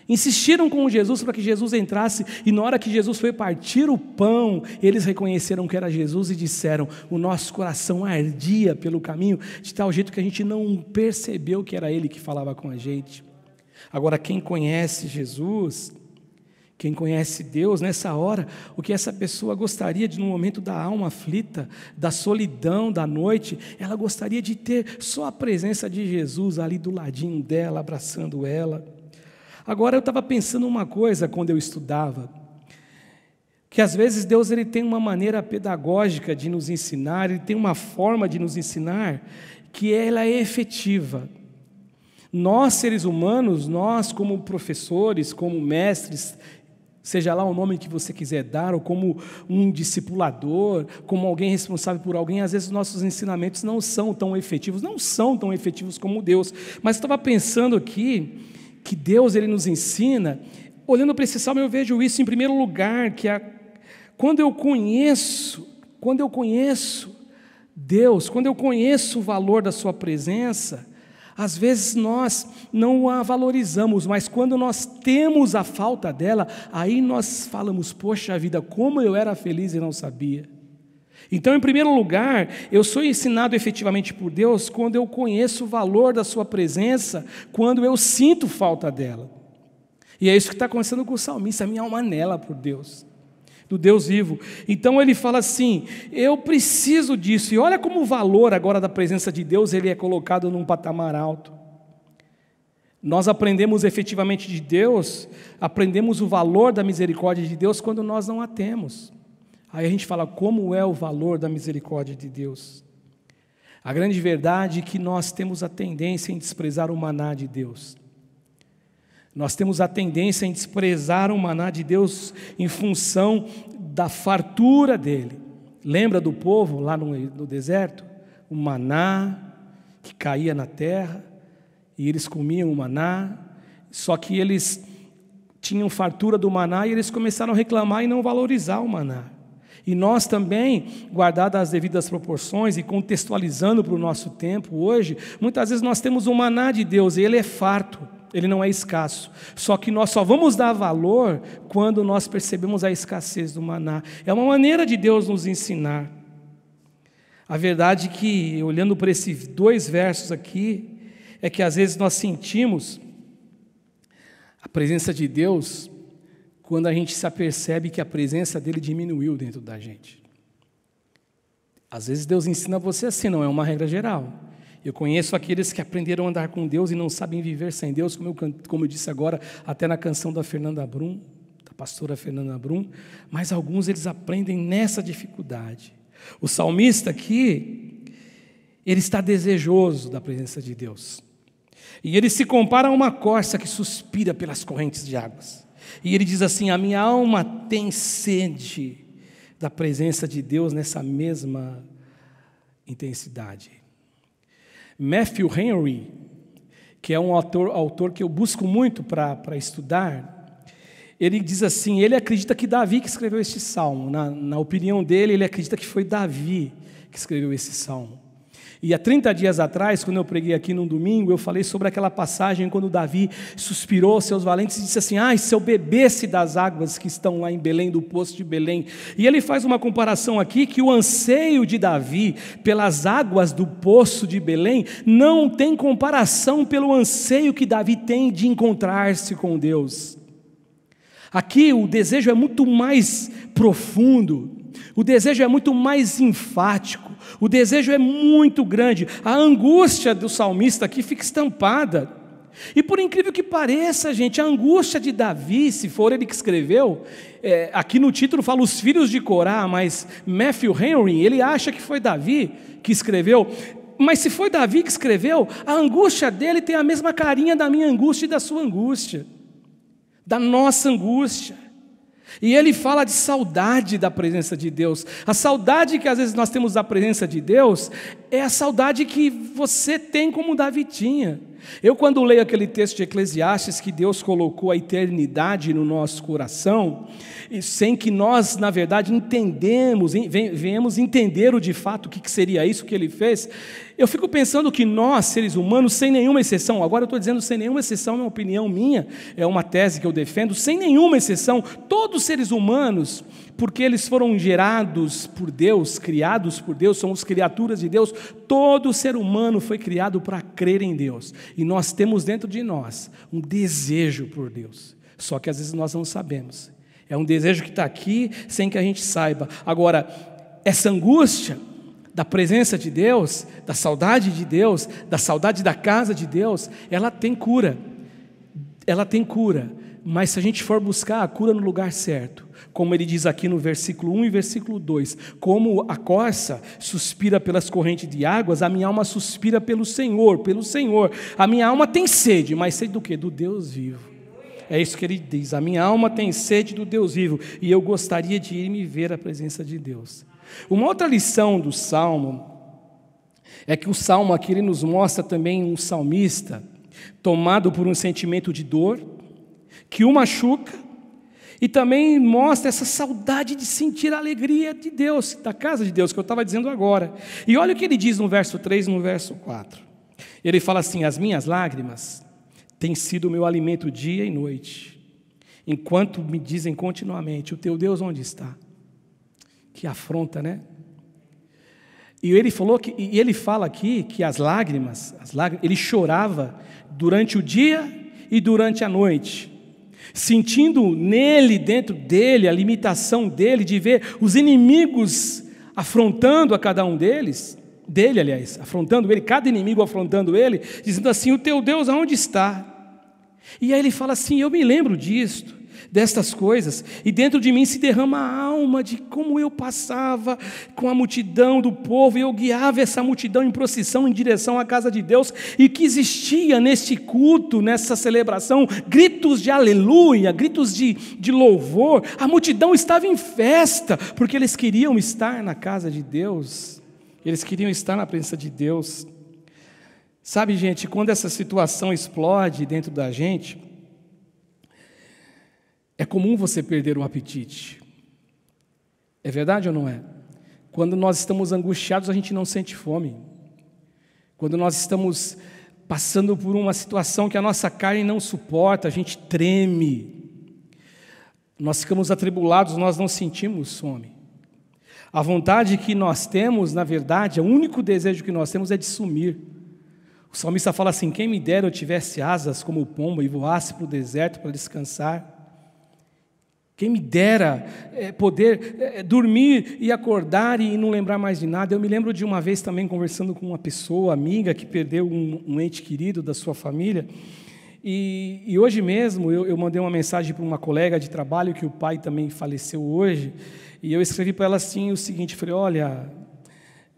Insistiram com Jesus para que Jesus entrasse, e na hora que Jesus foi partir o pão, eles reconheceram que era Jesus e disseram: o nosso coração ardia pelo caminho, de tal jeito que a gente não percebeu que era Ele que falava com a gente. Agora, quem conhece Jesus, quem conhece Deus, nessa hora, o que essa pessoa gostaria de, no momento da alma aflita, da solidão, da noite, ela gostaria de ter só a presença de Jesus ali do ladinho dela, abraçando ela. Agora, eu estava pensando uma coisa quando eu estudava, que às vezes Deus ele tem uma maneira pedagógica de nos ensinar, Ele tem uma forma de nos ensinar, que ela é efetiva. Nós, seres humanos, nós como professores, como mestres, seja lá o nome que você quiser dar, ou como um discipulador, como alguém responsável por alguém, às vezes nossos ensinamentos não são tão efetivos como Deus. Mas eu estava pensando aqui, que Deus ele nos ensina, olhando para esse salmo eu vejo isso em primeiro lugar, que quando eu conheço Deus, quando eu conheço o valor da sua presença, às vezes nós não a valorizamos, mas quando nós temos a falta dela, aí nós falamos: poxa vida, como eu era feliz e não sabia. Então, em primeiro lugar, eu sou ensinado efetivamente por Deus quando eu conheço o valor da sua presença, quando eu sinto falta dela. E é isso que está acontecendo com o salmista: a minha alma anela por Deus, do Deus vivo. Então ele fala assim: eu preciso disso. E olha como o valor agora da presença de Deus ele é colocado num patamar alto. Nós aprendemos efetivamente de Deus, aprendemos o valor da misericórdia de Deus quando nós não a temos. Aí a gente fala: como é o valor da misericórdia de Deus? A grande verdade é que nós temos a tendência em desprezar o maná de Deus. Nós temos a tendência em desprezar o maná de Deus em função da fartura dele. Lembra do povo lá no deserto? O maná que caía na terra, e eles comiam o maná, só que eles tinham fartura do maná e eles começaram a reclamar e não valorizar o maná. E nós também, guardadas as devidas proporções e contextualizando para o nosso tempo hoje, muitas vezes nós temos o maná de Deus e ele é farto, ele não é escasso. Só que nós só vamos dar valor quando nós percebemos a escassez do maná. É uma maneira de Deus nos ensinar. A verdade é que, olhando para esses 2 versos aqui, é que às vezes nós sentimos a presença de Deus quando a gente se apercebe que a presença dele diminuiu dentro da gente. Às vezes Deus ensina você assim, não é uma regra geral. Eu conheço aqueles que aprenderam a andar com Deus e não sabem viver sem Deus, como eu disse agora, até na canção da Fernanda Brum, da pastora Fernanda Brum, mas alguns eles aprendem nessa dificuldade. O salmista aqui, ele está desejoso da presença de Deus. E ele se compara a uma corça que suspira pelas correntes de águas. E ele diz assim: a minha alma tem sede da presença de Deus nessa mesma intensidade. Matthew Henry, que é um autor que eu busco muito para estudar, ele diz assim, ele acredita que Davi que escreveu este salmo. Na opinião dele, ele acredita que foi Davi que escreveu esse salmo. E há 30 dias atrás, quando eu preguei aqui num domingo, eu falei sobre aquela passagem quando Davi suspirou aos seus valentes e disse assim: ai, se eu bebesse das águas que estão lá em Belém, do poço de Belém. E ele faz uma comparação aqui, que o anseio de Davi pelas águas do poço de Belém não tem comparação pelo anseio que Davi tem de encontrar-se com Deus. Aqui o desejo é muito mais profundo, o desejo é muito mais enfático, o desejo é muito grande. A angústia do salmista aqui fica estampada. E por incrível que pareça, gente, a angústia de Davi, se for ele que escreveu, aqui no título fala os filhos de Corá, mas Matthew Henry, ele acha que foi Davi que escreveu. Mas se foi Davi que escreveu, a angústia dele tem a mesma carinha da minha angústia e da sua angústia, da nossa angústia. E ele fala de saudade da presença de Deus. A saudade que às vezes nós temos da presença de Deus é a saudade que você tem como Davi tinha. Eu, quando leio aquele texto de Eclesiastes, que Deus colocou a eternidade no nosso coração, e sem que nós, na verdade, venhamos entender de fato o que seria isso que Ele fez, eu fico pensando que nós, seres humanos, sem nenhuma exceção, agora eu estou dizendo sem nenhuma exceção, é uma opinião minha, é uma tese que eu defendo, sem nenhuma exceção, todos os seres humanos, porque eles foram gerados por Deus, criados por Deus, somos criaturas de Deus, todo ser humano foi criado para crer em Deus, e nós temos dentro de nós um desejo por Deus, só que às vezes nós não sabemos, é um desejo que está aqui sem que a gente saiba. Agora, essa angústia da presença de Deus, da saudade de Deus, da saudade da casa de Deus, ela tem cura, mas se a gente for buscar a cura no lugar certo, como ele diz aqui no versículo 1 e versículo 2, como a corça suspira pelas correntes de águas, a minha alma suspira pelo Senhor, a minha alma tem sede, mas sede do quê? Do Deus vivo. É isso que ele diz, a minha alma tem sede do Deus vivo, e eu gostaria de ir me ver a presença de Deus. Uma outra lição do Salmo, é que o Salmo aqui ele nos mostra também um salmista, tomado por um sentimento de dor, que o machuca, e também mostra essa saudade de sentir a alegria de Deus, da casa de Deus, que eu estava dizendo agora. E olha o que ele diz no verso 3 e no verso 4. Ele fala assim: as minhas lágrimas têm sido o meu alimento dia e noite, enquanto me dizem continuamente: o teu Deus onde está? Que afronta, né? E ele fala aqui que as lágrimas, ele chorava durante o dia e durante a noite, sentindo nele, dentro dele, a limitação dele de ver os inimigos afrontando a cada um afrontando ele, cada inimigo afrontando ele, dizendo assim: o teu Deus aonde está? E aí ele fala assim: eu me lembro destas coisas, e dentro de mim se derrama a alma de como eu passava com a multidão do povo, e eu guiava essa multidão em procissão em direção à casa de Deus, e que existia neste culto, nessa celebração, gritos de aleluia, gritos de louvor. A multidão estava em festa, porque eles queriam estar na casa de Deus, eles queriam estar na presença de Deus. Sabe, gente, quando essa situação explode dentro da gente, é comum você perder o apetite. É verdade ou não é? Quando nós estamos angustiados, a gente não sente fome. Quando nós estamos passando por uma situação que a nossa carne não suporta, a gente treme. Nós ficamos atribulados, nós não sentimos fome. A vontade que nós temos, na verdade, o único desejo que nós temos é de sumir. O salmista fala assim: quem me dera eu tivesse asas como o pombo e voasse para o deserto para descansar. Quem me dera poder dormir e acordar e não lembrar mais de nada. Eu me lembro de uma vez também conversando com uma pessoa, amiga, que perdeu um ente querido da sua família. E hoje mesmo eu mandei uma mensagem para uma colega de trabalho, que o pai também faleceu hoje, e eu escrevi para ela assim o seguinte, falei: olha,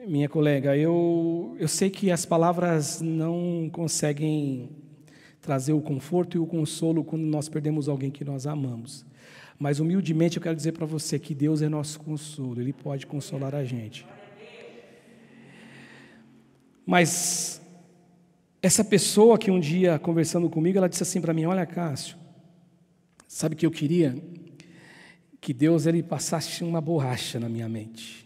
minha colega, eu sei que as palavras não conseguem trazer o conforto e o consolo quando nós perdemos alguém que nós amamos. Mas humildemente eu quero dizer para você que Deus é nosso consolo, Ele pode consolar a gente. Mas essa pessoa que um dia conversando comigo, ela disse assim para mim: olha, Cássio, sabe o que eu queria? Que Deus ele passasse uma borracha na minha mente.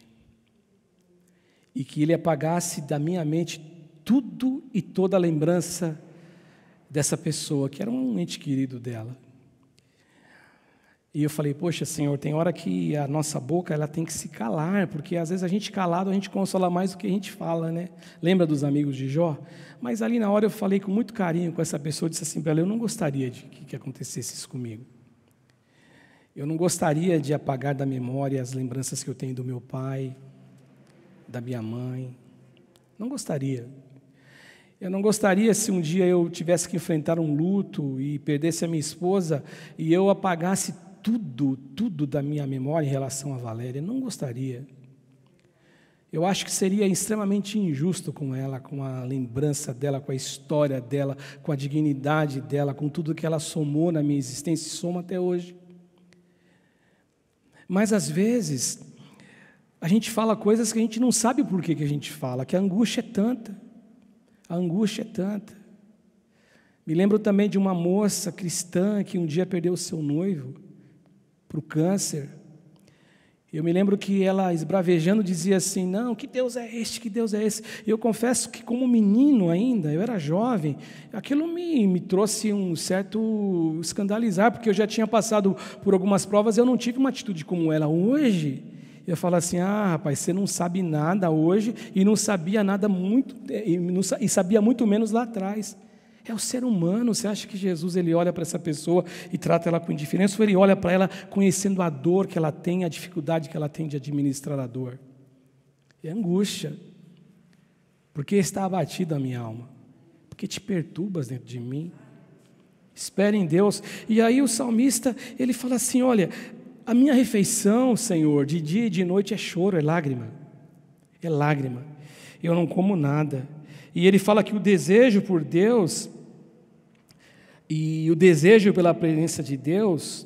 e que Ele apagasse da minha mente tudo e toda a lembrança dessa pessoa, que era um ente querido dela. E eu falei, poxa, Senhor, tem hora que a nossa boca ela tem que se calar, porque às vezes a gente calado, a gente consola mais do que a gente fala, né? Lembra dos amigos de Jó? Mas ali na hora eu falei com muito carinho com essa pessoa, disse assim para ela, eu não gostaria de que acontecesse isso comigo. Eu não gostaria de apagar da memória as lembranças que eu tenho do meu pai, da minha mãe. Não gostaria. Eu não gostaria se um dia eu tivesse que enfrentar um luto e perdesse a minha esposa e eu apagasse tudo da minha memória em relação a Valéria. Não gostaria. Eu acho que seria extremamente injusto com ela, com a lembrança dela, com a história dela, com a dignidade dela, com tudo que ela somou na minha existência e soma até hoje. Mas às vezes a gente fala coisas que a gente não sabe por que a gente fala, que a angústia é tanta. A angústia é tanta. Me lembro também de uma moça cristã que um dia perdeu o seu noivo para o câncer. Eu me lembro que ela, esbravejando, dizia assim, não, que Deus é este, que Deus é esse. E eu confesso que como menino ainda, eu era jovem, aquilo me trouxe um certo escandalizar, porque eu já tinha passado por algumas provas e eu não tive uma atitude como ela. Hoje, eu falo assim, rapaz, você não sabe nada hoje e não sabia nada e sabia muito menos lá atrás. É o ser humano. Você acha que Jesus ele olha para essa pessoa e trata ela com indiferença, ou ele olha para ela conhecendo a dor que ela tem, a dificuldade que ela tem de administrar a dor? É angústia. Porque está abatida a minha alma? Porque te perturbas dentro de mim? Espere em Deus. E aí o salmista, ele fala assim, olha, a minha refeição, Senhor, de dia e de noite é choro, é lágrima. É lágrima. Eu não como nada. E ele fala que o desejo por Deus e o desejo pela presença de Deus,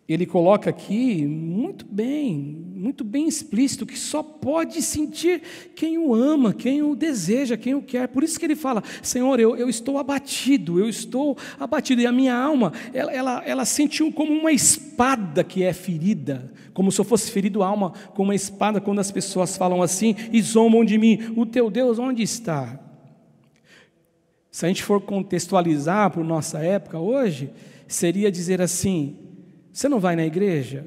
ele coloca aqui muito bem explícito, que só pode sentir quem o ama, quem o deseja, quem o quer. Por isso que ele fala, Senhor, eu estou abatido, e a minha alma, ela sente como uma espada que é ferida, como se eu fosse ferido a alma com uma espada, quando as pessoas falam assim, e zombam de mim, o teu Deus onde está? Se a gente for contextualizar para a nossa época hoje, seria dizer assim, você não vai na igreja?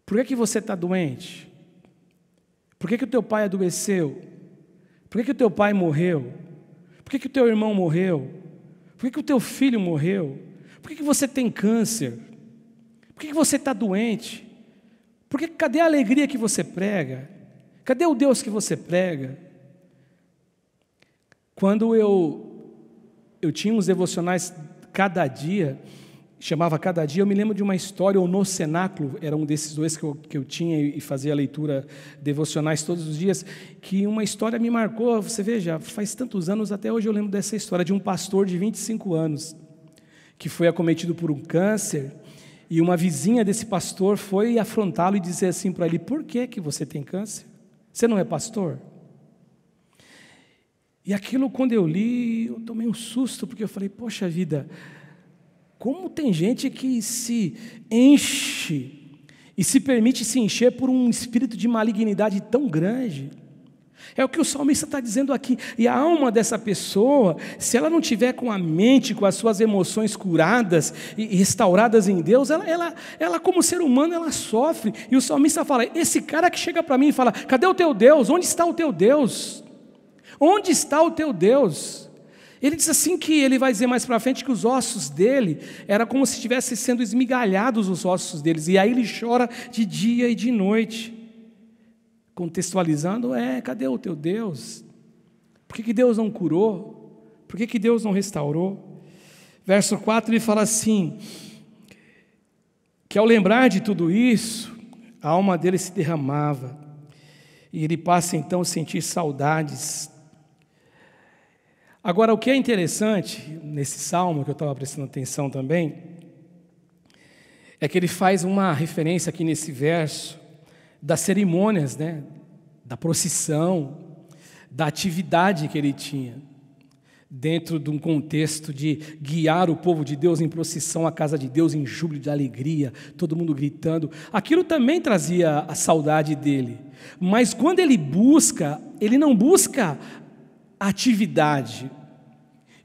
Por que você está doente? Por que o teu pai adoeceu? Por que o teu pai morreu? Por que o teu irmão morreu? Por que o teu filho morreu? Por que você tem câncer? Por que você está doente? Cadê a alegria que você prega? Cadê o Deus que você prega? Quando eu tinha uns devocionais cada dia, chamava Cada Dia, eu me lembro de uma história, ou No Cenáculo, era um desses dois que eu tinha e fazia a leitura devocionais todos os dias, que uma história me marcou. Você veja, faz tantos anos, até hoje eu lembro dessa história, de um pastor de 25 anos, que foi acometido por um câncer, e uma vizinha desse pastor foi afrontá-lo e dizer assim para ele, por que você tem câncer? Você não é pastor? E aquilo, quando eu li, eu tomei um susto, porque eu falei, poxa vida, como tem gente que se enche e se permite se encher por um espírito de malignidade tão grande? É o que o salmista está dizendo aqui. E a alma dessa pessoa, se ela não tiver com a mente, com as suas emoções curadas e restauradas em Deus, ela como ser humano, ela sofre. E o salmista fala, esse cara que chega para mim e fala, cadê o teu Deus? Onde está o teu Deus? Onde está o teu Deus? Ele diz assim que ele vai dizer mais para frente que os ossos dele, era como se estivessem sendo esmigalhados os ossos deles, e aí ele chora de dia e de noite. Contextualizando, cadê o teu Deus? Por que Deus não curou? Por que Deus não restaurou? Verso 4 ele fala assim, que ao lembrar de tudo isso, a alma dele se derramava, e ele passa então a sentir saudades. Agora, o que é interessante nesse salmo, que eu estava prestando atenção também, é que ele faz uma referência aqui nesse verso das cerimônias, da procissão, da atividade que ele tinha. dentro de um contexto de guiar o povo de Deus em procissão à casa de Deus, em júbilo de alegria, todo mundo gritando. Aquilo também trazia a saudade dele. Mas quando ele busca, ele não busca atividade.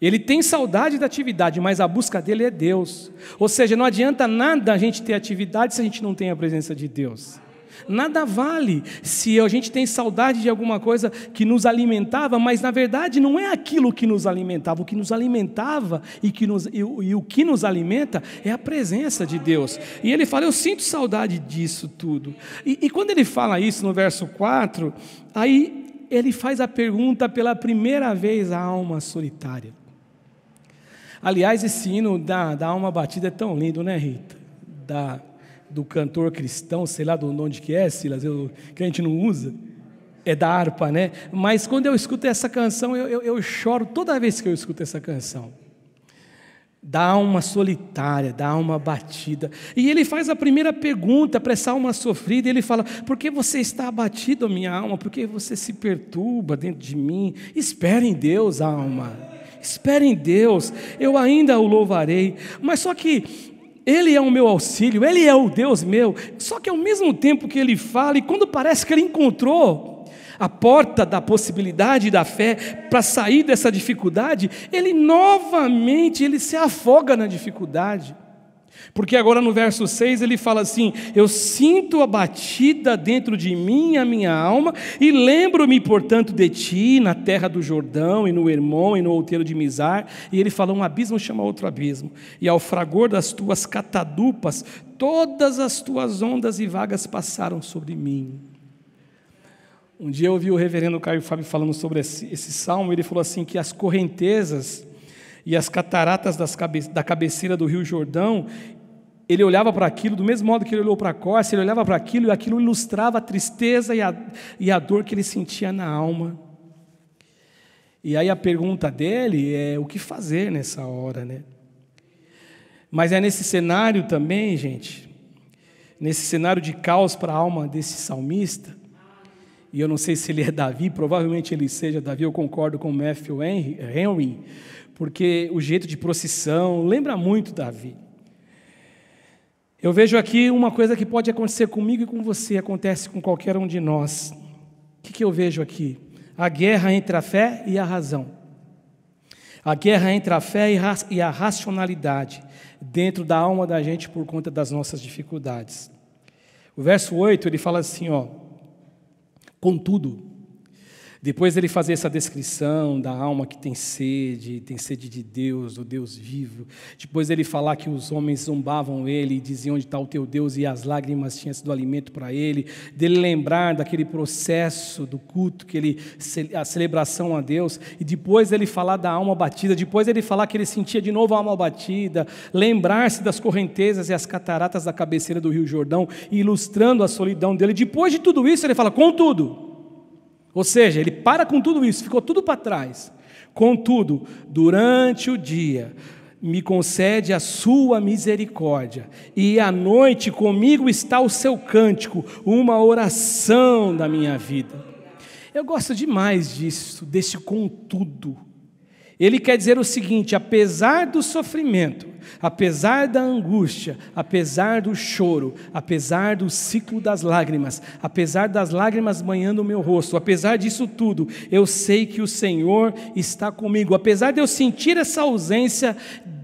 Ele tem saudade da atividade, mas a busca dele é Deus. Ou seja, não adianta nada a gente ter atividade se a gente não tem a presença de Deus. Nada vale se a gente tem saudade de alguma coisa que nos alimentava, mas na verdade não é aquilo que nos alimentava. O que nos alimentava e o que nos alimenta é a presença de Deus. E ele fala, eu sinto saudade disso tudo. E quando ele fala isso no verso 4, aí ele faz a pergunta pela primeira vez à alma solitária. Aliás, esse hino da alma batida é tão lindo, né, Rita? Do cantor cristão, sei lá de onde que é, Silas, que a gente não usa, é da harpa, né? Mas quando eu escuto essa canção, eu choro toda vez que eu escuto essa canção. Da alma solitária, da alma batida. E ele faz a primeira pergunta para essa alma sofrida, ele fala, por que você está abatido, minha alma? Por que você se perturba dentro de mim? Espere em Deus, alma. Espere em Deus, eu ainda o louvarei. Mas só que Ele é o meu auxílio, Ele é o Deus meu. Só que ao mesmo tempo que Ele fala, e quando parece que Ele encontrou a porta da possibilidade da fé para sair dessa dificuldade, Ele novamente se afoga na dificuldade. Porque agora no verso 6 ele fala assim, eu sinto a batida dentro de mim, a minha alma, e lembro-me, portanto, de ti, na terra do Jordão, e no Hermon, e no outeiro de Mizar. E ele fala, um abismo chama outro abismo, e ao fragor das tuas catadupas, todas as tuas ondas e vagas passaram sobre mim. Um dia eu ouvi o reverendo Caio Fábio falando sobre esse salmo, ele falou assim, que as correntezas e as cataratas da cabeceira do rio Jordão, ele olhava para aquilo, do mesmo modo que ele olhou para a Córcia, ele olhava para aquilo, e aquilo ilustrava a tristeza e a dor que ele sentia na alma. E aí a pergunta dele é, o que fazer nessa hora, né? Mas é nesse cenário também, gente, nesse cenário de caos para a alma desse salmista, e eu não sei se ele é Davi, provavelmente ele seja Davi, eu concordo com Matthew Henry, porque o jeito de procissão lembra muito Davi. Eu vejo aqui uma coisa que pode acontecer comigo e com você, acontece com qualquer um de nós. O que eu vejo aqui? A guerra entre a fé e a razão. A guerra entre a fé e a racionalidade dentro da alma da gente por conta das nossas dificuldades. O verso 8, ele fala assim, contudo, depois ele fazer essa descrição da alma que tem sede de Deus, do Deus vivo. Depois ele falar que os homens zombavam ele e diziam onde está o teu Deus, e as lágrimas tinham sido alimento para ele. Dele lembrar daquele processo do culto, a celebração a Deus. E depois ele falar da alma batida, depois ele falar que ele sentia de novo a alma batida, lembrar-se das correntezas e as cataratas da cabeceira do rio Jordão, ilustrando a solidão dele. Depois de tudo isso ele fala, contudo. Ou seja, ele para com tudo isso, ficou tudo para trás. Contudo, durante o dia, me concede a sua misericórdia, e à noite comigo está o seu cântico, uma oração da minha vida. Eu gosto demais disso, desse contudo. Ele quer dizer o seguinte, apesar do sofrimento, apesar da angústia, apesar do choro, apesar do ciclo das lágrimas, apesar das lágrimas banhando o meu rosto, apesar disso tudo, eu sei que o Senhor está comigo. Apesar de eu sentir essa ausência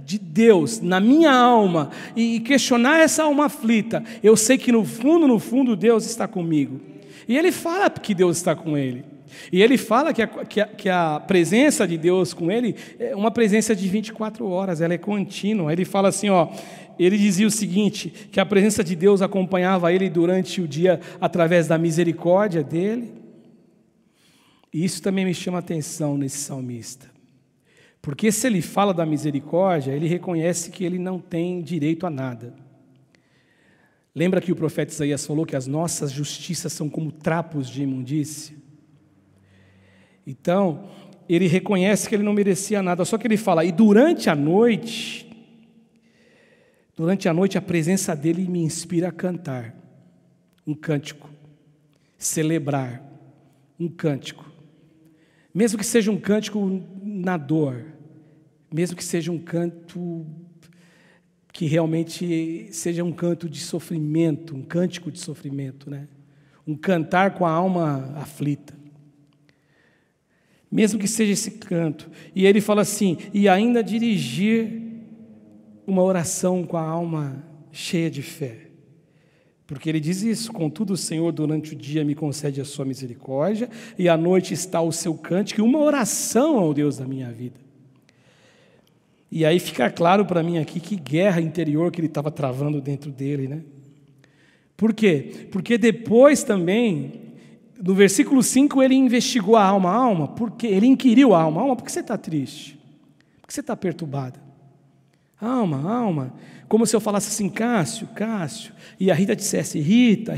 de Deus na minha alma e questionar essa alma aflita, eu sei que no fundo, Deus está comigo. E ele fala que Deus está com ele. E ele fala que a presença de Deus com ele é uma presença de 24 horas, ela é contínua. Ele fala assim, ele dizia o seguinte, que a presença de Deus acompanhava ele durante o dia através da misericórdia dele. E isso também me chama a atenção nesse salmista. Porque se ele fala da misericórdia, ele reconhece que ele não tem direito a nada. Lembra que o profeta Isaías falou que as nossas justiças são como trapos de imundícia? Então, ele reconhece que ele não merecia nada, só que ele fala, e durante a noite a presença dele me inspira a cantar um cântico, celebrar um cântico, mesmo que seja um cântico na dor, mesmo que seja um canto que realmente seja um canto de sofrimento, um cântico de sofrimento, né? Um cantar com a alma aflita. Mesmo que seja esse canto. E ele fala assim, e ainda dirigir uma oração com a alma cheia de fé. Porque ele diz isso, contudo o Senhor durante o dia me concede a sua misericórdia, e à noite está o seu cântico, e uma oração ao Deus da minha vida. E aí fica claro para mim aqui que guerra interior que ele estava travando dentro dele, né? Por quê? Porque depois também, no versículo 5, ele investigou a alma, porque ele inquiriu a alma, por que você está triste? Por que você está perturbada? Alma, como se eu falasse assim, Cássio, e a Rita dissesse, Rita,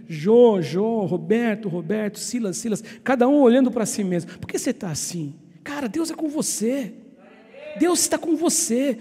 Jô, Roberto, Silas, cada um olhando para si mesmo, por que você está assim? Cara, Deus é com você, Deus está com você.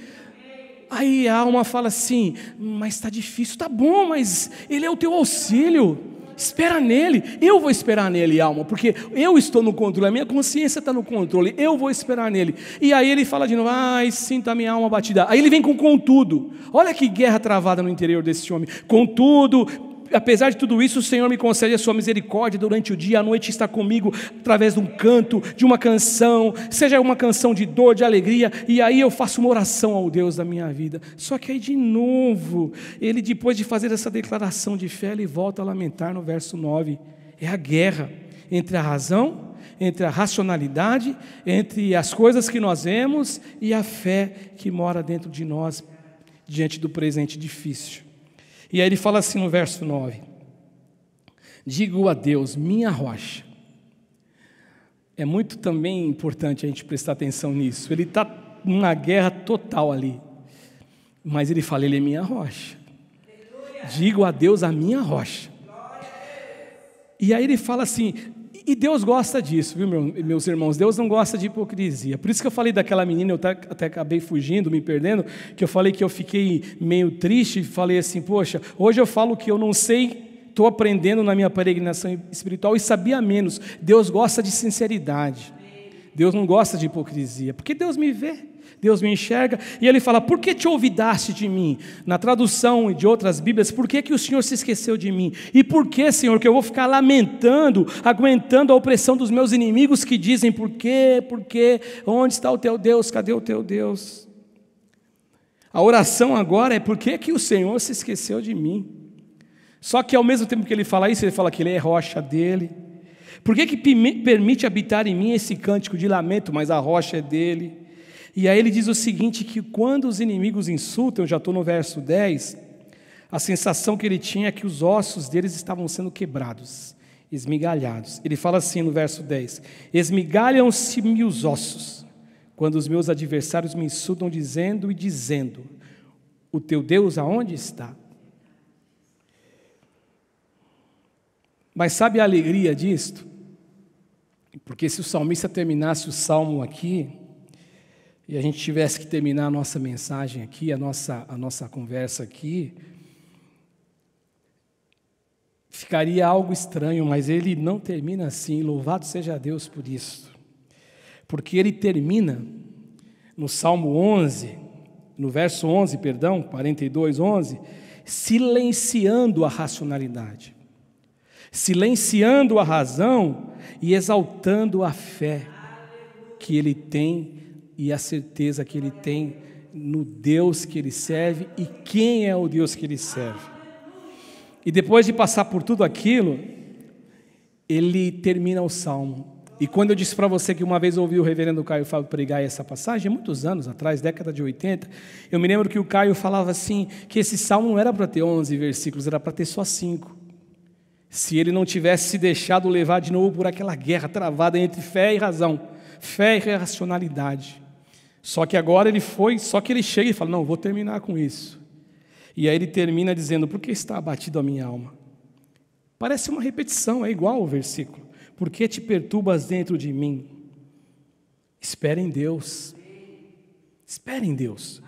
Aí a alma fala assim, mas está difícil, tá bom, mas Ele é o teu auxílio, espera nele, eu vou esperar nele, alma, porque eu estou no controle, a minha consciência está no controle, eu vou esperar nele. E aí ele fala de novo, sinto a minha alma batida. Aí ele vem com contudo, olha que guerra travada no interior desse homem. Contudo, apesar de tudo isso, o Senhor me concede a sua misericórdia durante o dia, à noite está comigo através de um canto, de uma canção, seja uma canção de dor, de alegria, e aí eu faço uma oração ao Deus da minha vida. Só que aí de novo, ele depois de fazer essa declaração de fé, ele volta a lamentar no verso 9, é a guerra entre a razão, entre a racionalidade, entre as coisas que nós vemos e a fé que mora dentro de nós, diante do presente difícil. E aí ele fala assim no verso 9, digo a Deus, minha rocha. É muito também importante a gente prestar atenção nisso. Ele está numa guerra total ali, mas ele fala, ele é minha rocha. Digo a Deus a minha rocha. E aí ele fala assim, e Deus gosta disso, viu, meus irmãos? Deus não gosta de hipocrisia. Por isso que eu falei daquela menina, eu até acabei fugindo, me perdendo, que eu falei que eu fiquei meio triste, falei assim, poxa, hoje eu falo que eu não sei, estou aprendendo na minha peregrinação espiritual e sabia menos. Deus gosta de sinceridade, Deus não gosta de hipocrisia, porque Deus me vê, Deus me enxerga, e Ele fala, por que te olvidaste de mim? Na tradução de outras Bíblias, por que o Senhor se esqueceu de mim? E por que, Senhor, que eu vou ficar lamentando, aguentando a opressão dos meus inimigos que dizem, por quê, onde está o teu Deus, cadê o teu Deus? A oração agora é, por que o Senhor se esqueceu de mim? Só que ao mesmo tempo que ele fala isso, ele fala que Ele é rocha dele. Por que permite habitar em mim esse cântico de lamento, mas a rocha é dele? E aí ele diz o seguinte, que quando os inimigos insultam, eu já estou no verso 10, a sensação que ele tinha é que os ossos deles estavam sendo quebrados, esmigalhados. Ele fala assim no verso 10, esmigalham-se-me os ossos, quando os meus adversários me insultam dizendo, o teu Deus aonde está? Mas sabe a alegria disto? Porque se o salmista terminasse o salmo aqui, e a gente tivesse que terminar a nossa mensagem aqui, a nossa conversa aqui, ficaria algo estranho, mas ele não termina assim, louvado seja Deus por isso. Porque ele termina no Salmo 11, no verso 11, 42, 11, silenciando a racionalidade, silenciando a razão e exaltando a fé que ele tem e a certeza que ele tem no Deus que ele serve e quem é o Deus que ele serve. E depois de passar por tudo aquilo, ele termina o salmo. E quando eu disse para você que uma vez eu ouvi o reverendo Caio Fábio pregar essa passagem, muitos anos atrás, década de 80, eu me lembro que o Caio falava assim, que esse salmo não era para ter 11 versículos, era para ter só 5. Se ele não tivesse se deixado levar de novo por aquela guerra travada entre fé e razão, fé e racionalidade. Só que agora ele chega e fala, não, vou terminar com isso. E aí ele termina dizendo, por que está abatido a minha alma? Parece uma repetição, é igual o versículo. Por que te perturbas dentro de mim? Espere em Deus. Espere em Deus.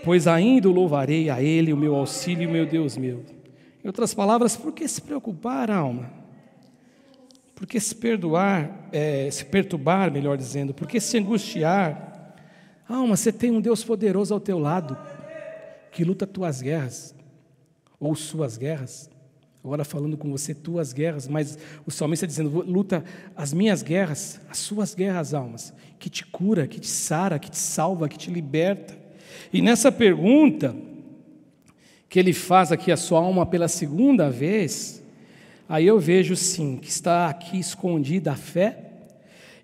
Pois ainda o louvarei a Ele, o meu auxílio e o meu Deus meu. Em outras palavras, por que se preocupar, alma? Por que se perturbar, melhor dizendo? Por que se angustiar? Alma, você tem um Deus poderoso ao teu lado, que luta tuas guerras, ou suas guerras. Agora falando com você, tuas guerras, mas o salmista dizendo, luta as minhas guerras, as suas guerras, almas, que te cura, que te sara, que te salva, que te liberta. E nessa pergunta, que ele faz aqui a sua alma pela segunda vez, aí eu vejo sim, que está aqui escondida a fé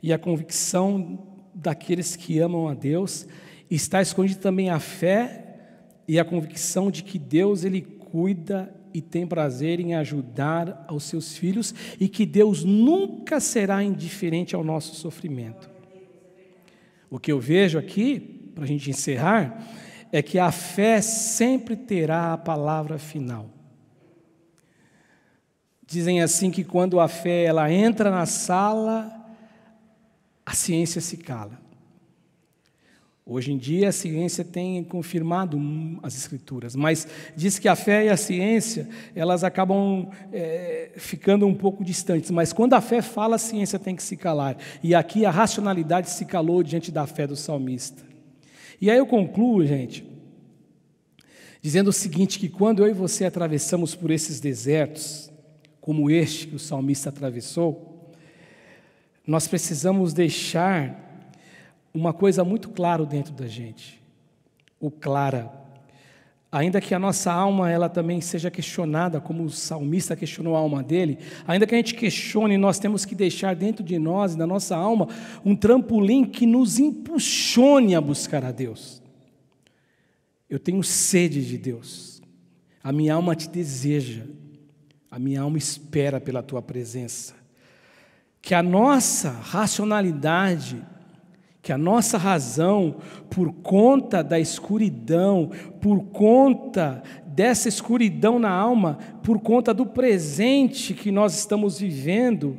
e a convicção daqueles que amam a Deus, está escondida também a fé e a convicção de que Deus, Ele cuida e tem prazer em ajudar aos seus filhos e que Deus nunca será indiferente ao nosso sofrimento. O que eu vejo aqui, para a gente encerrar, é que a fé sempre terá a palavra final. Dizem assim que quando a fé ela entra na sala, a ciência se cala. Hoje em dia a ciência tem confirmado as escrituras, mas diz que a fé e a ciência, elas acabam ficando um pouco distantes, mas quando a fé fala, a ciência tem que se calar, e aqui a racionalidade se calou diante da fé do salmista. E aí eu concluo, gente, dizendo o seguinte, que quando eu e você atravessamos por esses desertos, como este que o salmista atravessou, nós precisamos deixar uma coisa muito clara dentro da gente, o clara. Ainda que a nossa alma ela também seja questionada, como o salmista questionou a alma dele, ainda que a gente questione, nós temos que deixar dentro de nós e da nossa alma um trampolim que nos impulsione a buscar a Deus. Eu tenho sede de Deus, a minha alma te deseja, a minha alma espera pela tua presença. Que a nossa racionalidade, que a nossa razão, por conta da escuridão, por conta dessa escuridão na alma, por conta do presente que nós estamos vivendo,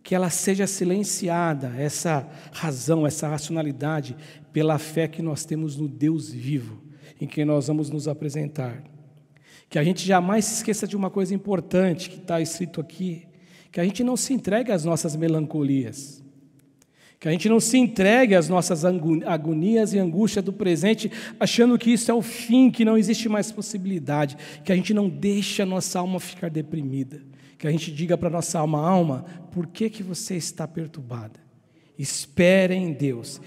que ela seja silenciada, essa razão, essa racionalidade, pela fé que nós temos no Deus vivo, em quem nós vamos nos apresentar. Que a gente jamais se esqueça de uma coisa importante que está escrito aqui, que a gente não se entregue às nossas melancolias, que a gente não se entregue às nossas agonias e angústias do presente, achando que isso é o fim, que não existe mais possibilidade, que a gente não deixe a nossa alma ficar deprimida, que a gente diga para a nossa alma, alma, por que você está perturbada? Espere em Deus,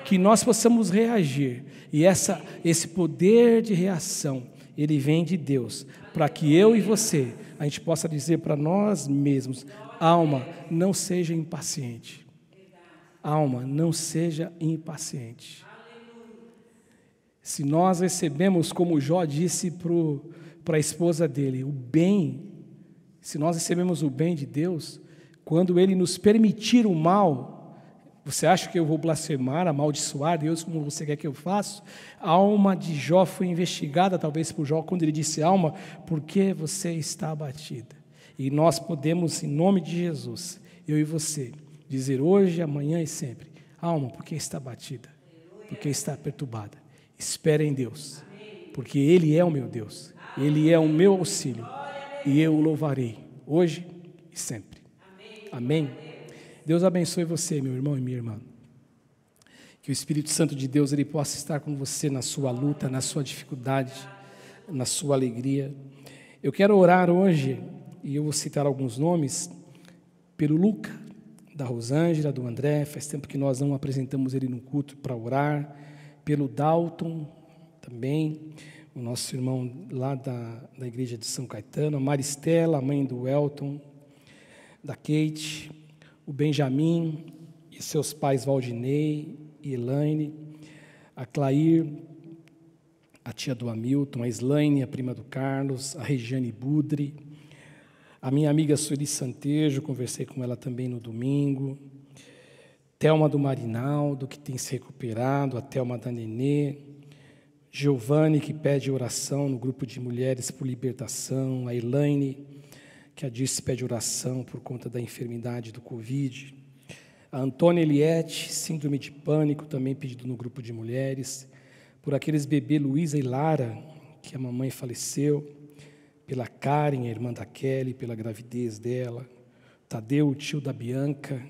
que nós possamos reagir, e esse poder de reação, ele vem de Deus, para que eu e você, a gente possa dizer para nós mesmos, alma, não seja impaciente. Alma, não seja impaciente. Se nós recebemos, como Jó disse para a esposa dele, o bem, se nós recebemos o bem de Deus, quando Ele nos permitir o mal, você acha que eu vou blasfemar, amaldiçoar Deus como você quer que eu faça? A alma de Jó foi investigada, talvez por Jó, quando ele disse, alma, por que você está abatida? E nós podemos, em nome de Jesus, eu e você, dizer hoje, amanhã e sempre, alma, por que está abatida? Por que está perturbada? Espere em Deus, porque Ele é o meu Deus, Ele é o meu auxílio, e eu o louvarei, hoje e sempre. Amém? Deus abençoe você, meu irmão e minha irmã. Que o Espírito Santo de Deus ele possa estar com você na sua luta, na sua dificuldade, na sua alegria. Eu quero orar hoje, e eu vou citar alguns nomes, pelo Luca, da Rosângela, do André, faz tempo que nós não apresentamos ele no culto para orar, pelo Dalton também, o nosso irmão lá da igreja de São Caetano, a Maristela, a mãe do Elton, da Kate, o Benjamin e seus pais Valdinei e Elaine, a Clair, a tia do Hamilton, a Slaine, a prima do Carlos, a Regiane Budri, a minha amiga Sueli Santejo, conversei com ela também no domingo, Thelma do Marinaldo, que tem se recuperado, a Thelma da Nenê, Giovanni, que pede oração no grupo de mulheres por libertação, a Elaine, que a Dirce pede oração por conta da enfermidade do Covid, a Antônia Eliette, síndrome de pânico, também pedido no grupo de mulheres, por aqueles bebês Luísa e Lara, que a mamãe faleceu, pela Karen, a irmã da Kelly, pela gravidez dela, Tadeu, o tio da Bianca,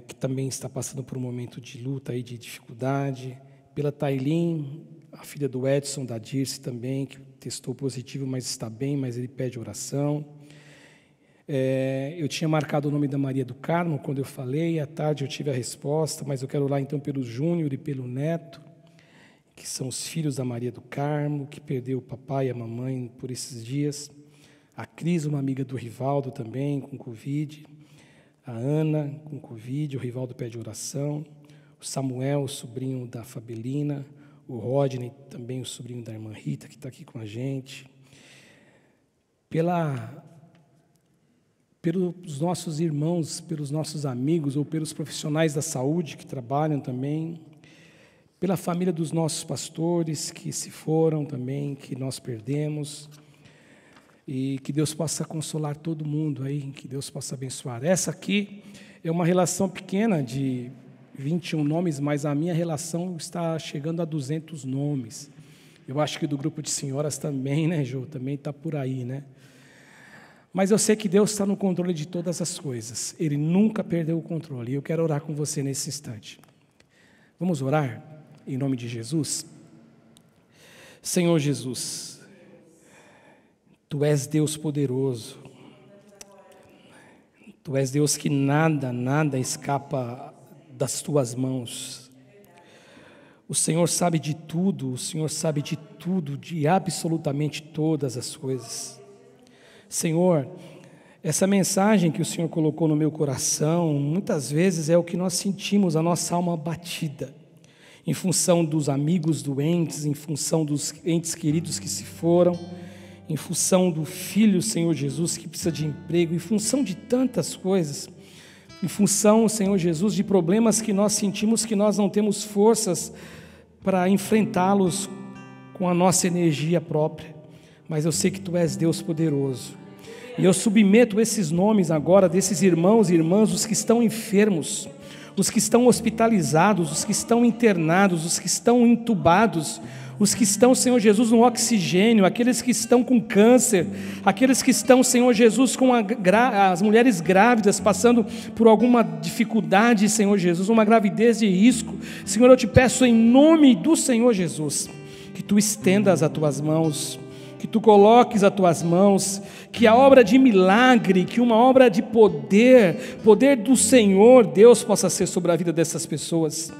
que também está passando por um momento de luta e de dificuldade, pela Tailin, a filha do Edson, da Dirce também, que testou positivo, mas está bem, mas ele pede oração. Eu tinha marcado o nome da Maria do Carmo quando eu falei, à tarde eu tive a resposta, mas eu quero orar então pelo Júnior e pelo Neto, que são os filhos da Maria do Carmo, que perdeu o papai e a mamãe por esses dias. A Cris, uma amiga do Rivaldo também, com Covid. A Ana, com Covid, o Rivaldo pede oração. O Samuel, o sobrinho da Fabelina. O Rodney, também o sobrinho da irmã Rita, que está aqui com a gente. Pelos nossos irmãos, pelos nossos amigos ou pelos profissionais da saúde que trabalham também, pela família dos nossos pastores que se foram também, que nós perdemos, e que Deus possa consolar todo mundo aí, que Deus possa abençoar. Essa aqui é uma relação pequena de 21 nomes, mas a minha relação está chegando a 200 nomes. Eu acho que do grupo de senhoras também, né, Jô? Também está por aí, né? Mas eu sei que Deus está no controle de todas as coisas. Ele nunca perdeu o controle. E eu quero orar com você nesse instante. Vamos orar em nome de Jesus? Senhor Jesus, Tu és Deus poderoso. Tu és Deus que nada escapa das Tuas mãos. O Senhor sabe de tudo, de absolutamente todas as coisas. Senhor, essa mensagem que o Senhor colocou no meu coração, muitas vezes é o que nós sentimos, a nossa alma batida, em função dos amigos doentes, em função dos entes queridos que se foram, em função do filho, Senhor Jesus, que precisa de emprego, em função de tantas coisas, em função, Senhor Jesus, de problemas que nós sentimos que nós não temos forças para enfrentá-los com a nossa energia própria. Mas eu sei que Tu és Deus poderoso. E eu submeto esses nomes agora desses irmãos e irmãs, os que estão enfermos, os que estão hospitalizados, os que estão internados, os que estão entubados, os que estão, Senhor Jesus, no oxigênio, aqueles que estão com câncer, aqueles que estão, Senhor Jesus, com as mulheres grávidas, passando por alguma dificuldade, Senhor Jesus, uma gravidez de risco. Senhor, eu te peço em nome do Senhor Jesus, que Tu estendas as Tuas mãos, que Tu coloques as Tuas mãos, que a obra de milagre, que uma obra de poder do Senhor, Deus, possa ser sobre a vida dessas pessoas.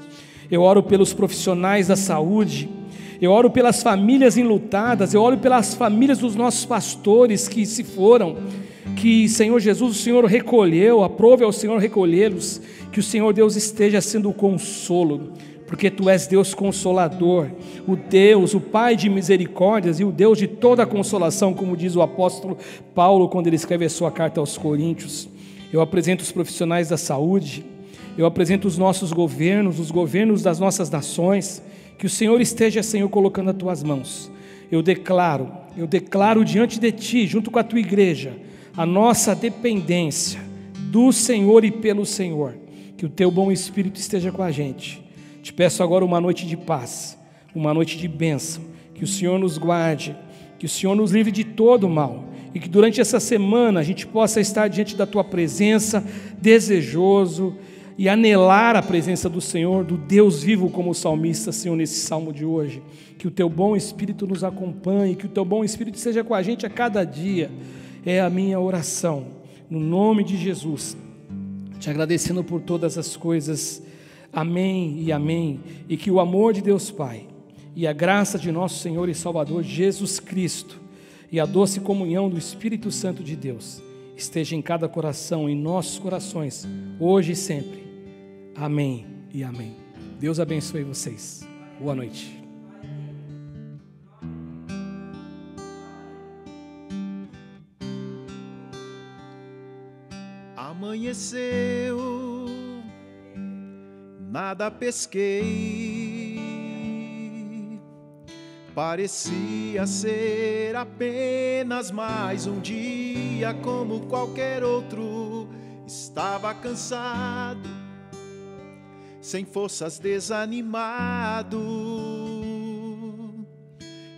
Eu oro pelos profissionais da saúde, eu oro pelas famílias enlutadas, eu oro pelas famílias dos nossos pastores que se foram, que, Senhor Jesus, o Senhor recolheu, aprove ao Senhor recolhê-los, que o Senhor Deus esteja sendo o consolo, porque Tu és Deus consolador, o Deus, o Pai de misericórdias e o Deus de toda a consolação, como diz o apóstolo Paulo quando ele escreve a sua carta aos Coríntios. Eu apresento os profissionais da saúde, eu apresento os nossos governos, os governos das nossas nações, que o Senhor esteja, Senhor, colocando as Tuas mãos. Eu declaro diante de Ti, junto com a Tua igreja, a nossa dependência do Senhor e pelo Senhor, que o Teu bom Espírito esteja com a gente. Te peço agora uma noite de paz, uma noite de bênção, que o Senhor nos guarde, que o Senhor nos livre de todo mal, e que durante essa semana a gente possa estar diante da Tua presença, desejoso, e anelar a presença do Senhor, do Deus vivo, como o salmista, Senhor, nesse salmo de hoje. Que o Teu bom Espírito nos acompanhe, que o Teu bom Espírito seja com a gente a cada dia. É a minha oração, no nome de Jesus, te agradecendo por todas as coisas. Amém e amém. E que o amor de Deus Pai, e a graça de nosso Senhor e Salvador Jesus Cristo, e a doce comunhão do Espírito Santo de Deus, esteja em cada coração, em nossos corações, hoje e sempre. Amém e amém. Deus abençoe vocês. Boa noite. Amanheceu, nada pesquei, parecia ser apenas mais um dia como qualquer outro. Estava cansado, sem forças, desanimado,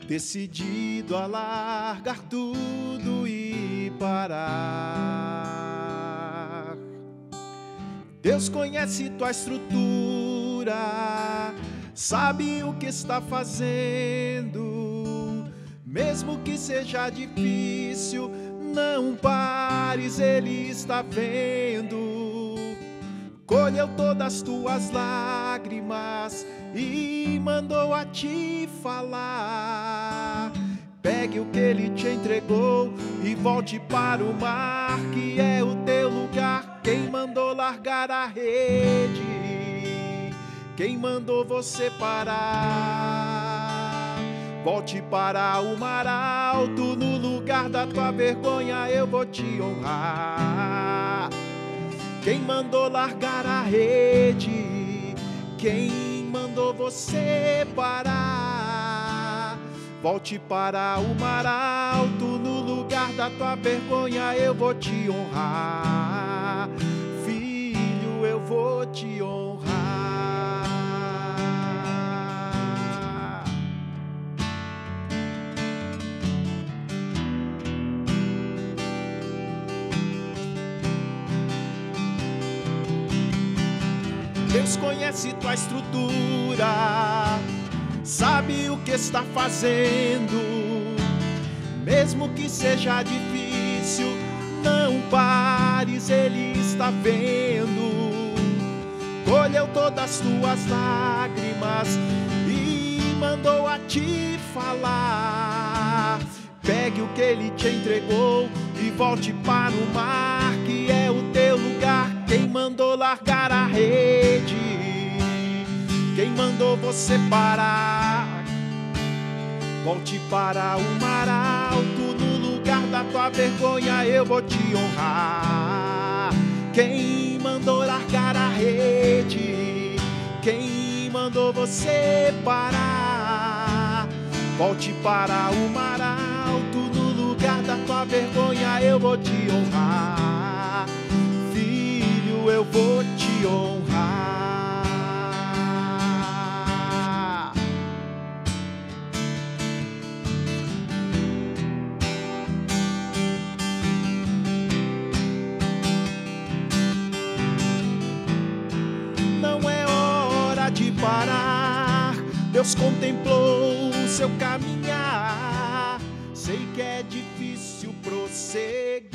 decidido a largar tudo e parar. Deus conhece tua estrutura, sabe o que está fazendo. Mesmo que seja difícil, não pares, Ele está vendo. Colheu todas as tuas lágrimas e mandou a te falar. Pegue o que Ele te entregou e volte para o mar, que é o teu lugar. Quem mandou largar a rede? Quem mandou você parar? Volte para o mar alto, no lugar da tua vergonha eu vou te honrar. Quem mandou largar a rede? Quem mandou você parar? Volte para o mar alto, no lugar da tua vergonha eu vou te honrar. Filho, eu vou te honrar. Deus conhece tua estrutura, sabe o que está fazendo. Mesmo que seja difícil, não pares, Ele está vendo. Colheu todas as tuas lágrimas e mandou a te falar. Pegue o que Ele te entregou e volte para o mar, que é o teu lugar. Quem mandou largar a rede? Quem mandou você parar? Volte para o mar alto, no lugar da tua vergonha eu vou te honrar. Quem mandou largar a rede? Quem mandou você parar? Volte para o mar alto, no lugar da tua vergonha eu vou te honrar. Filho, eu vou te honrar. Parar, Deus contemplou o seu caminhar. Sei que é difícil prosseguir,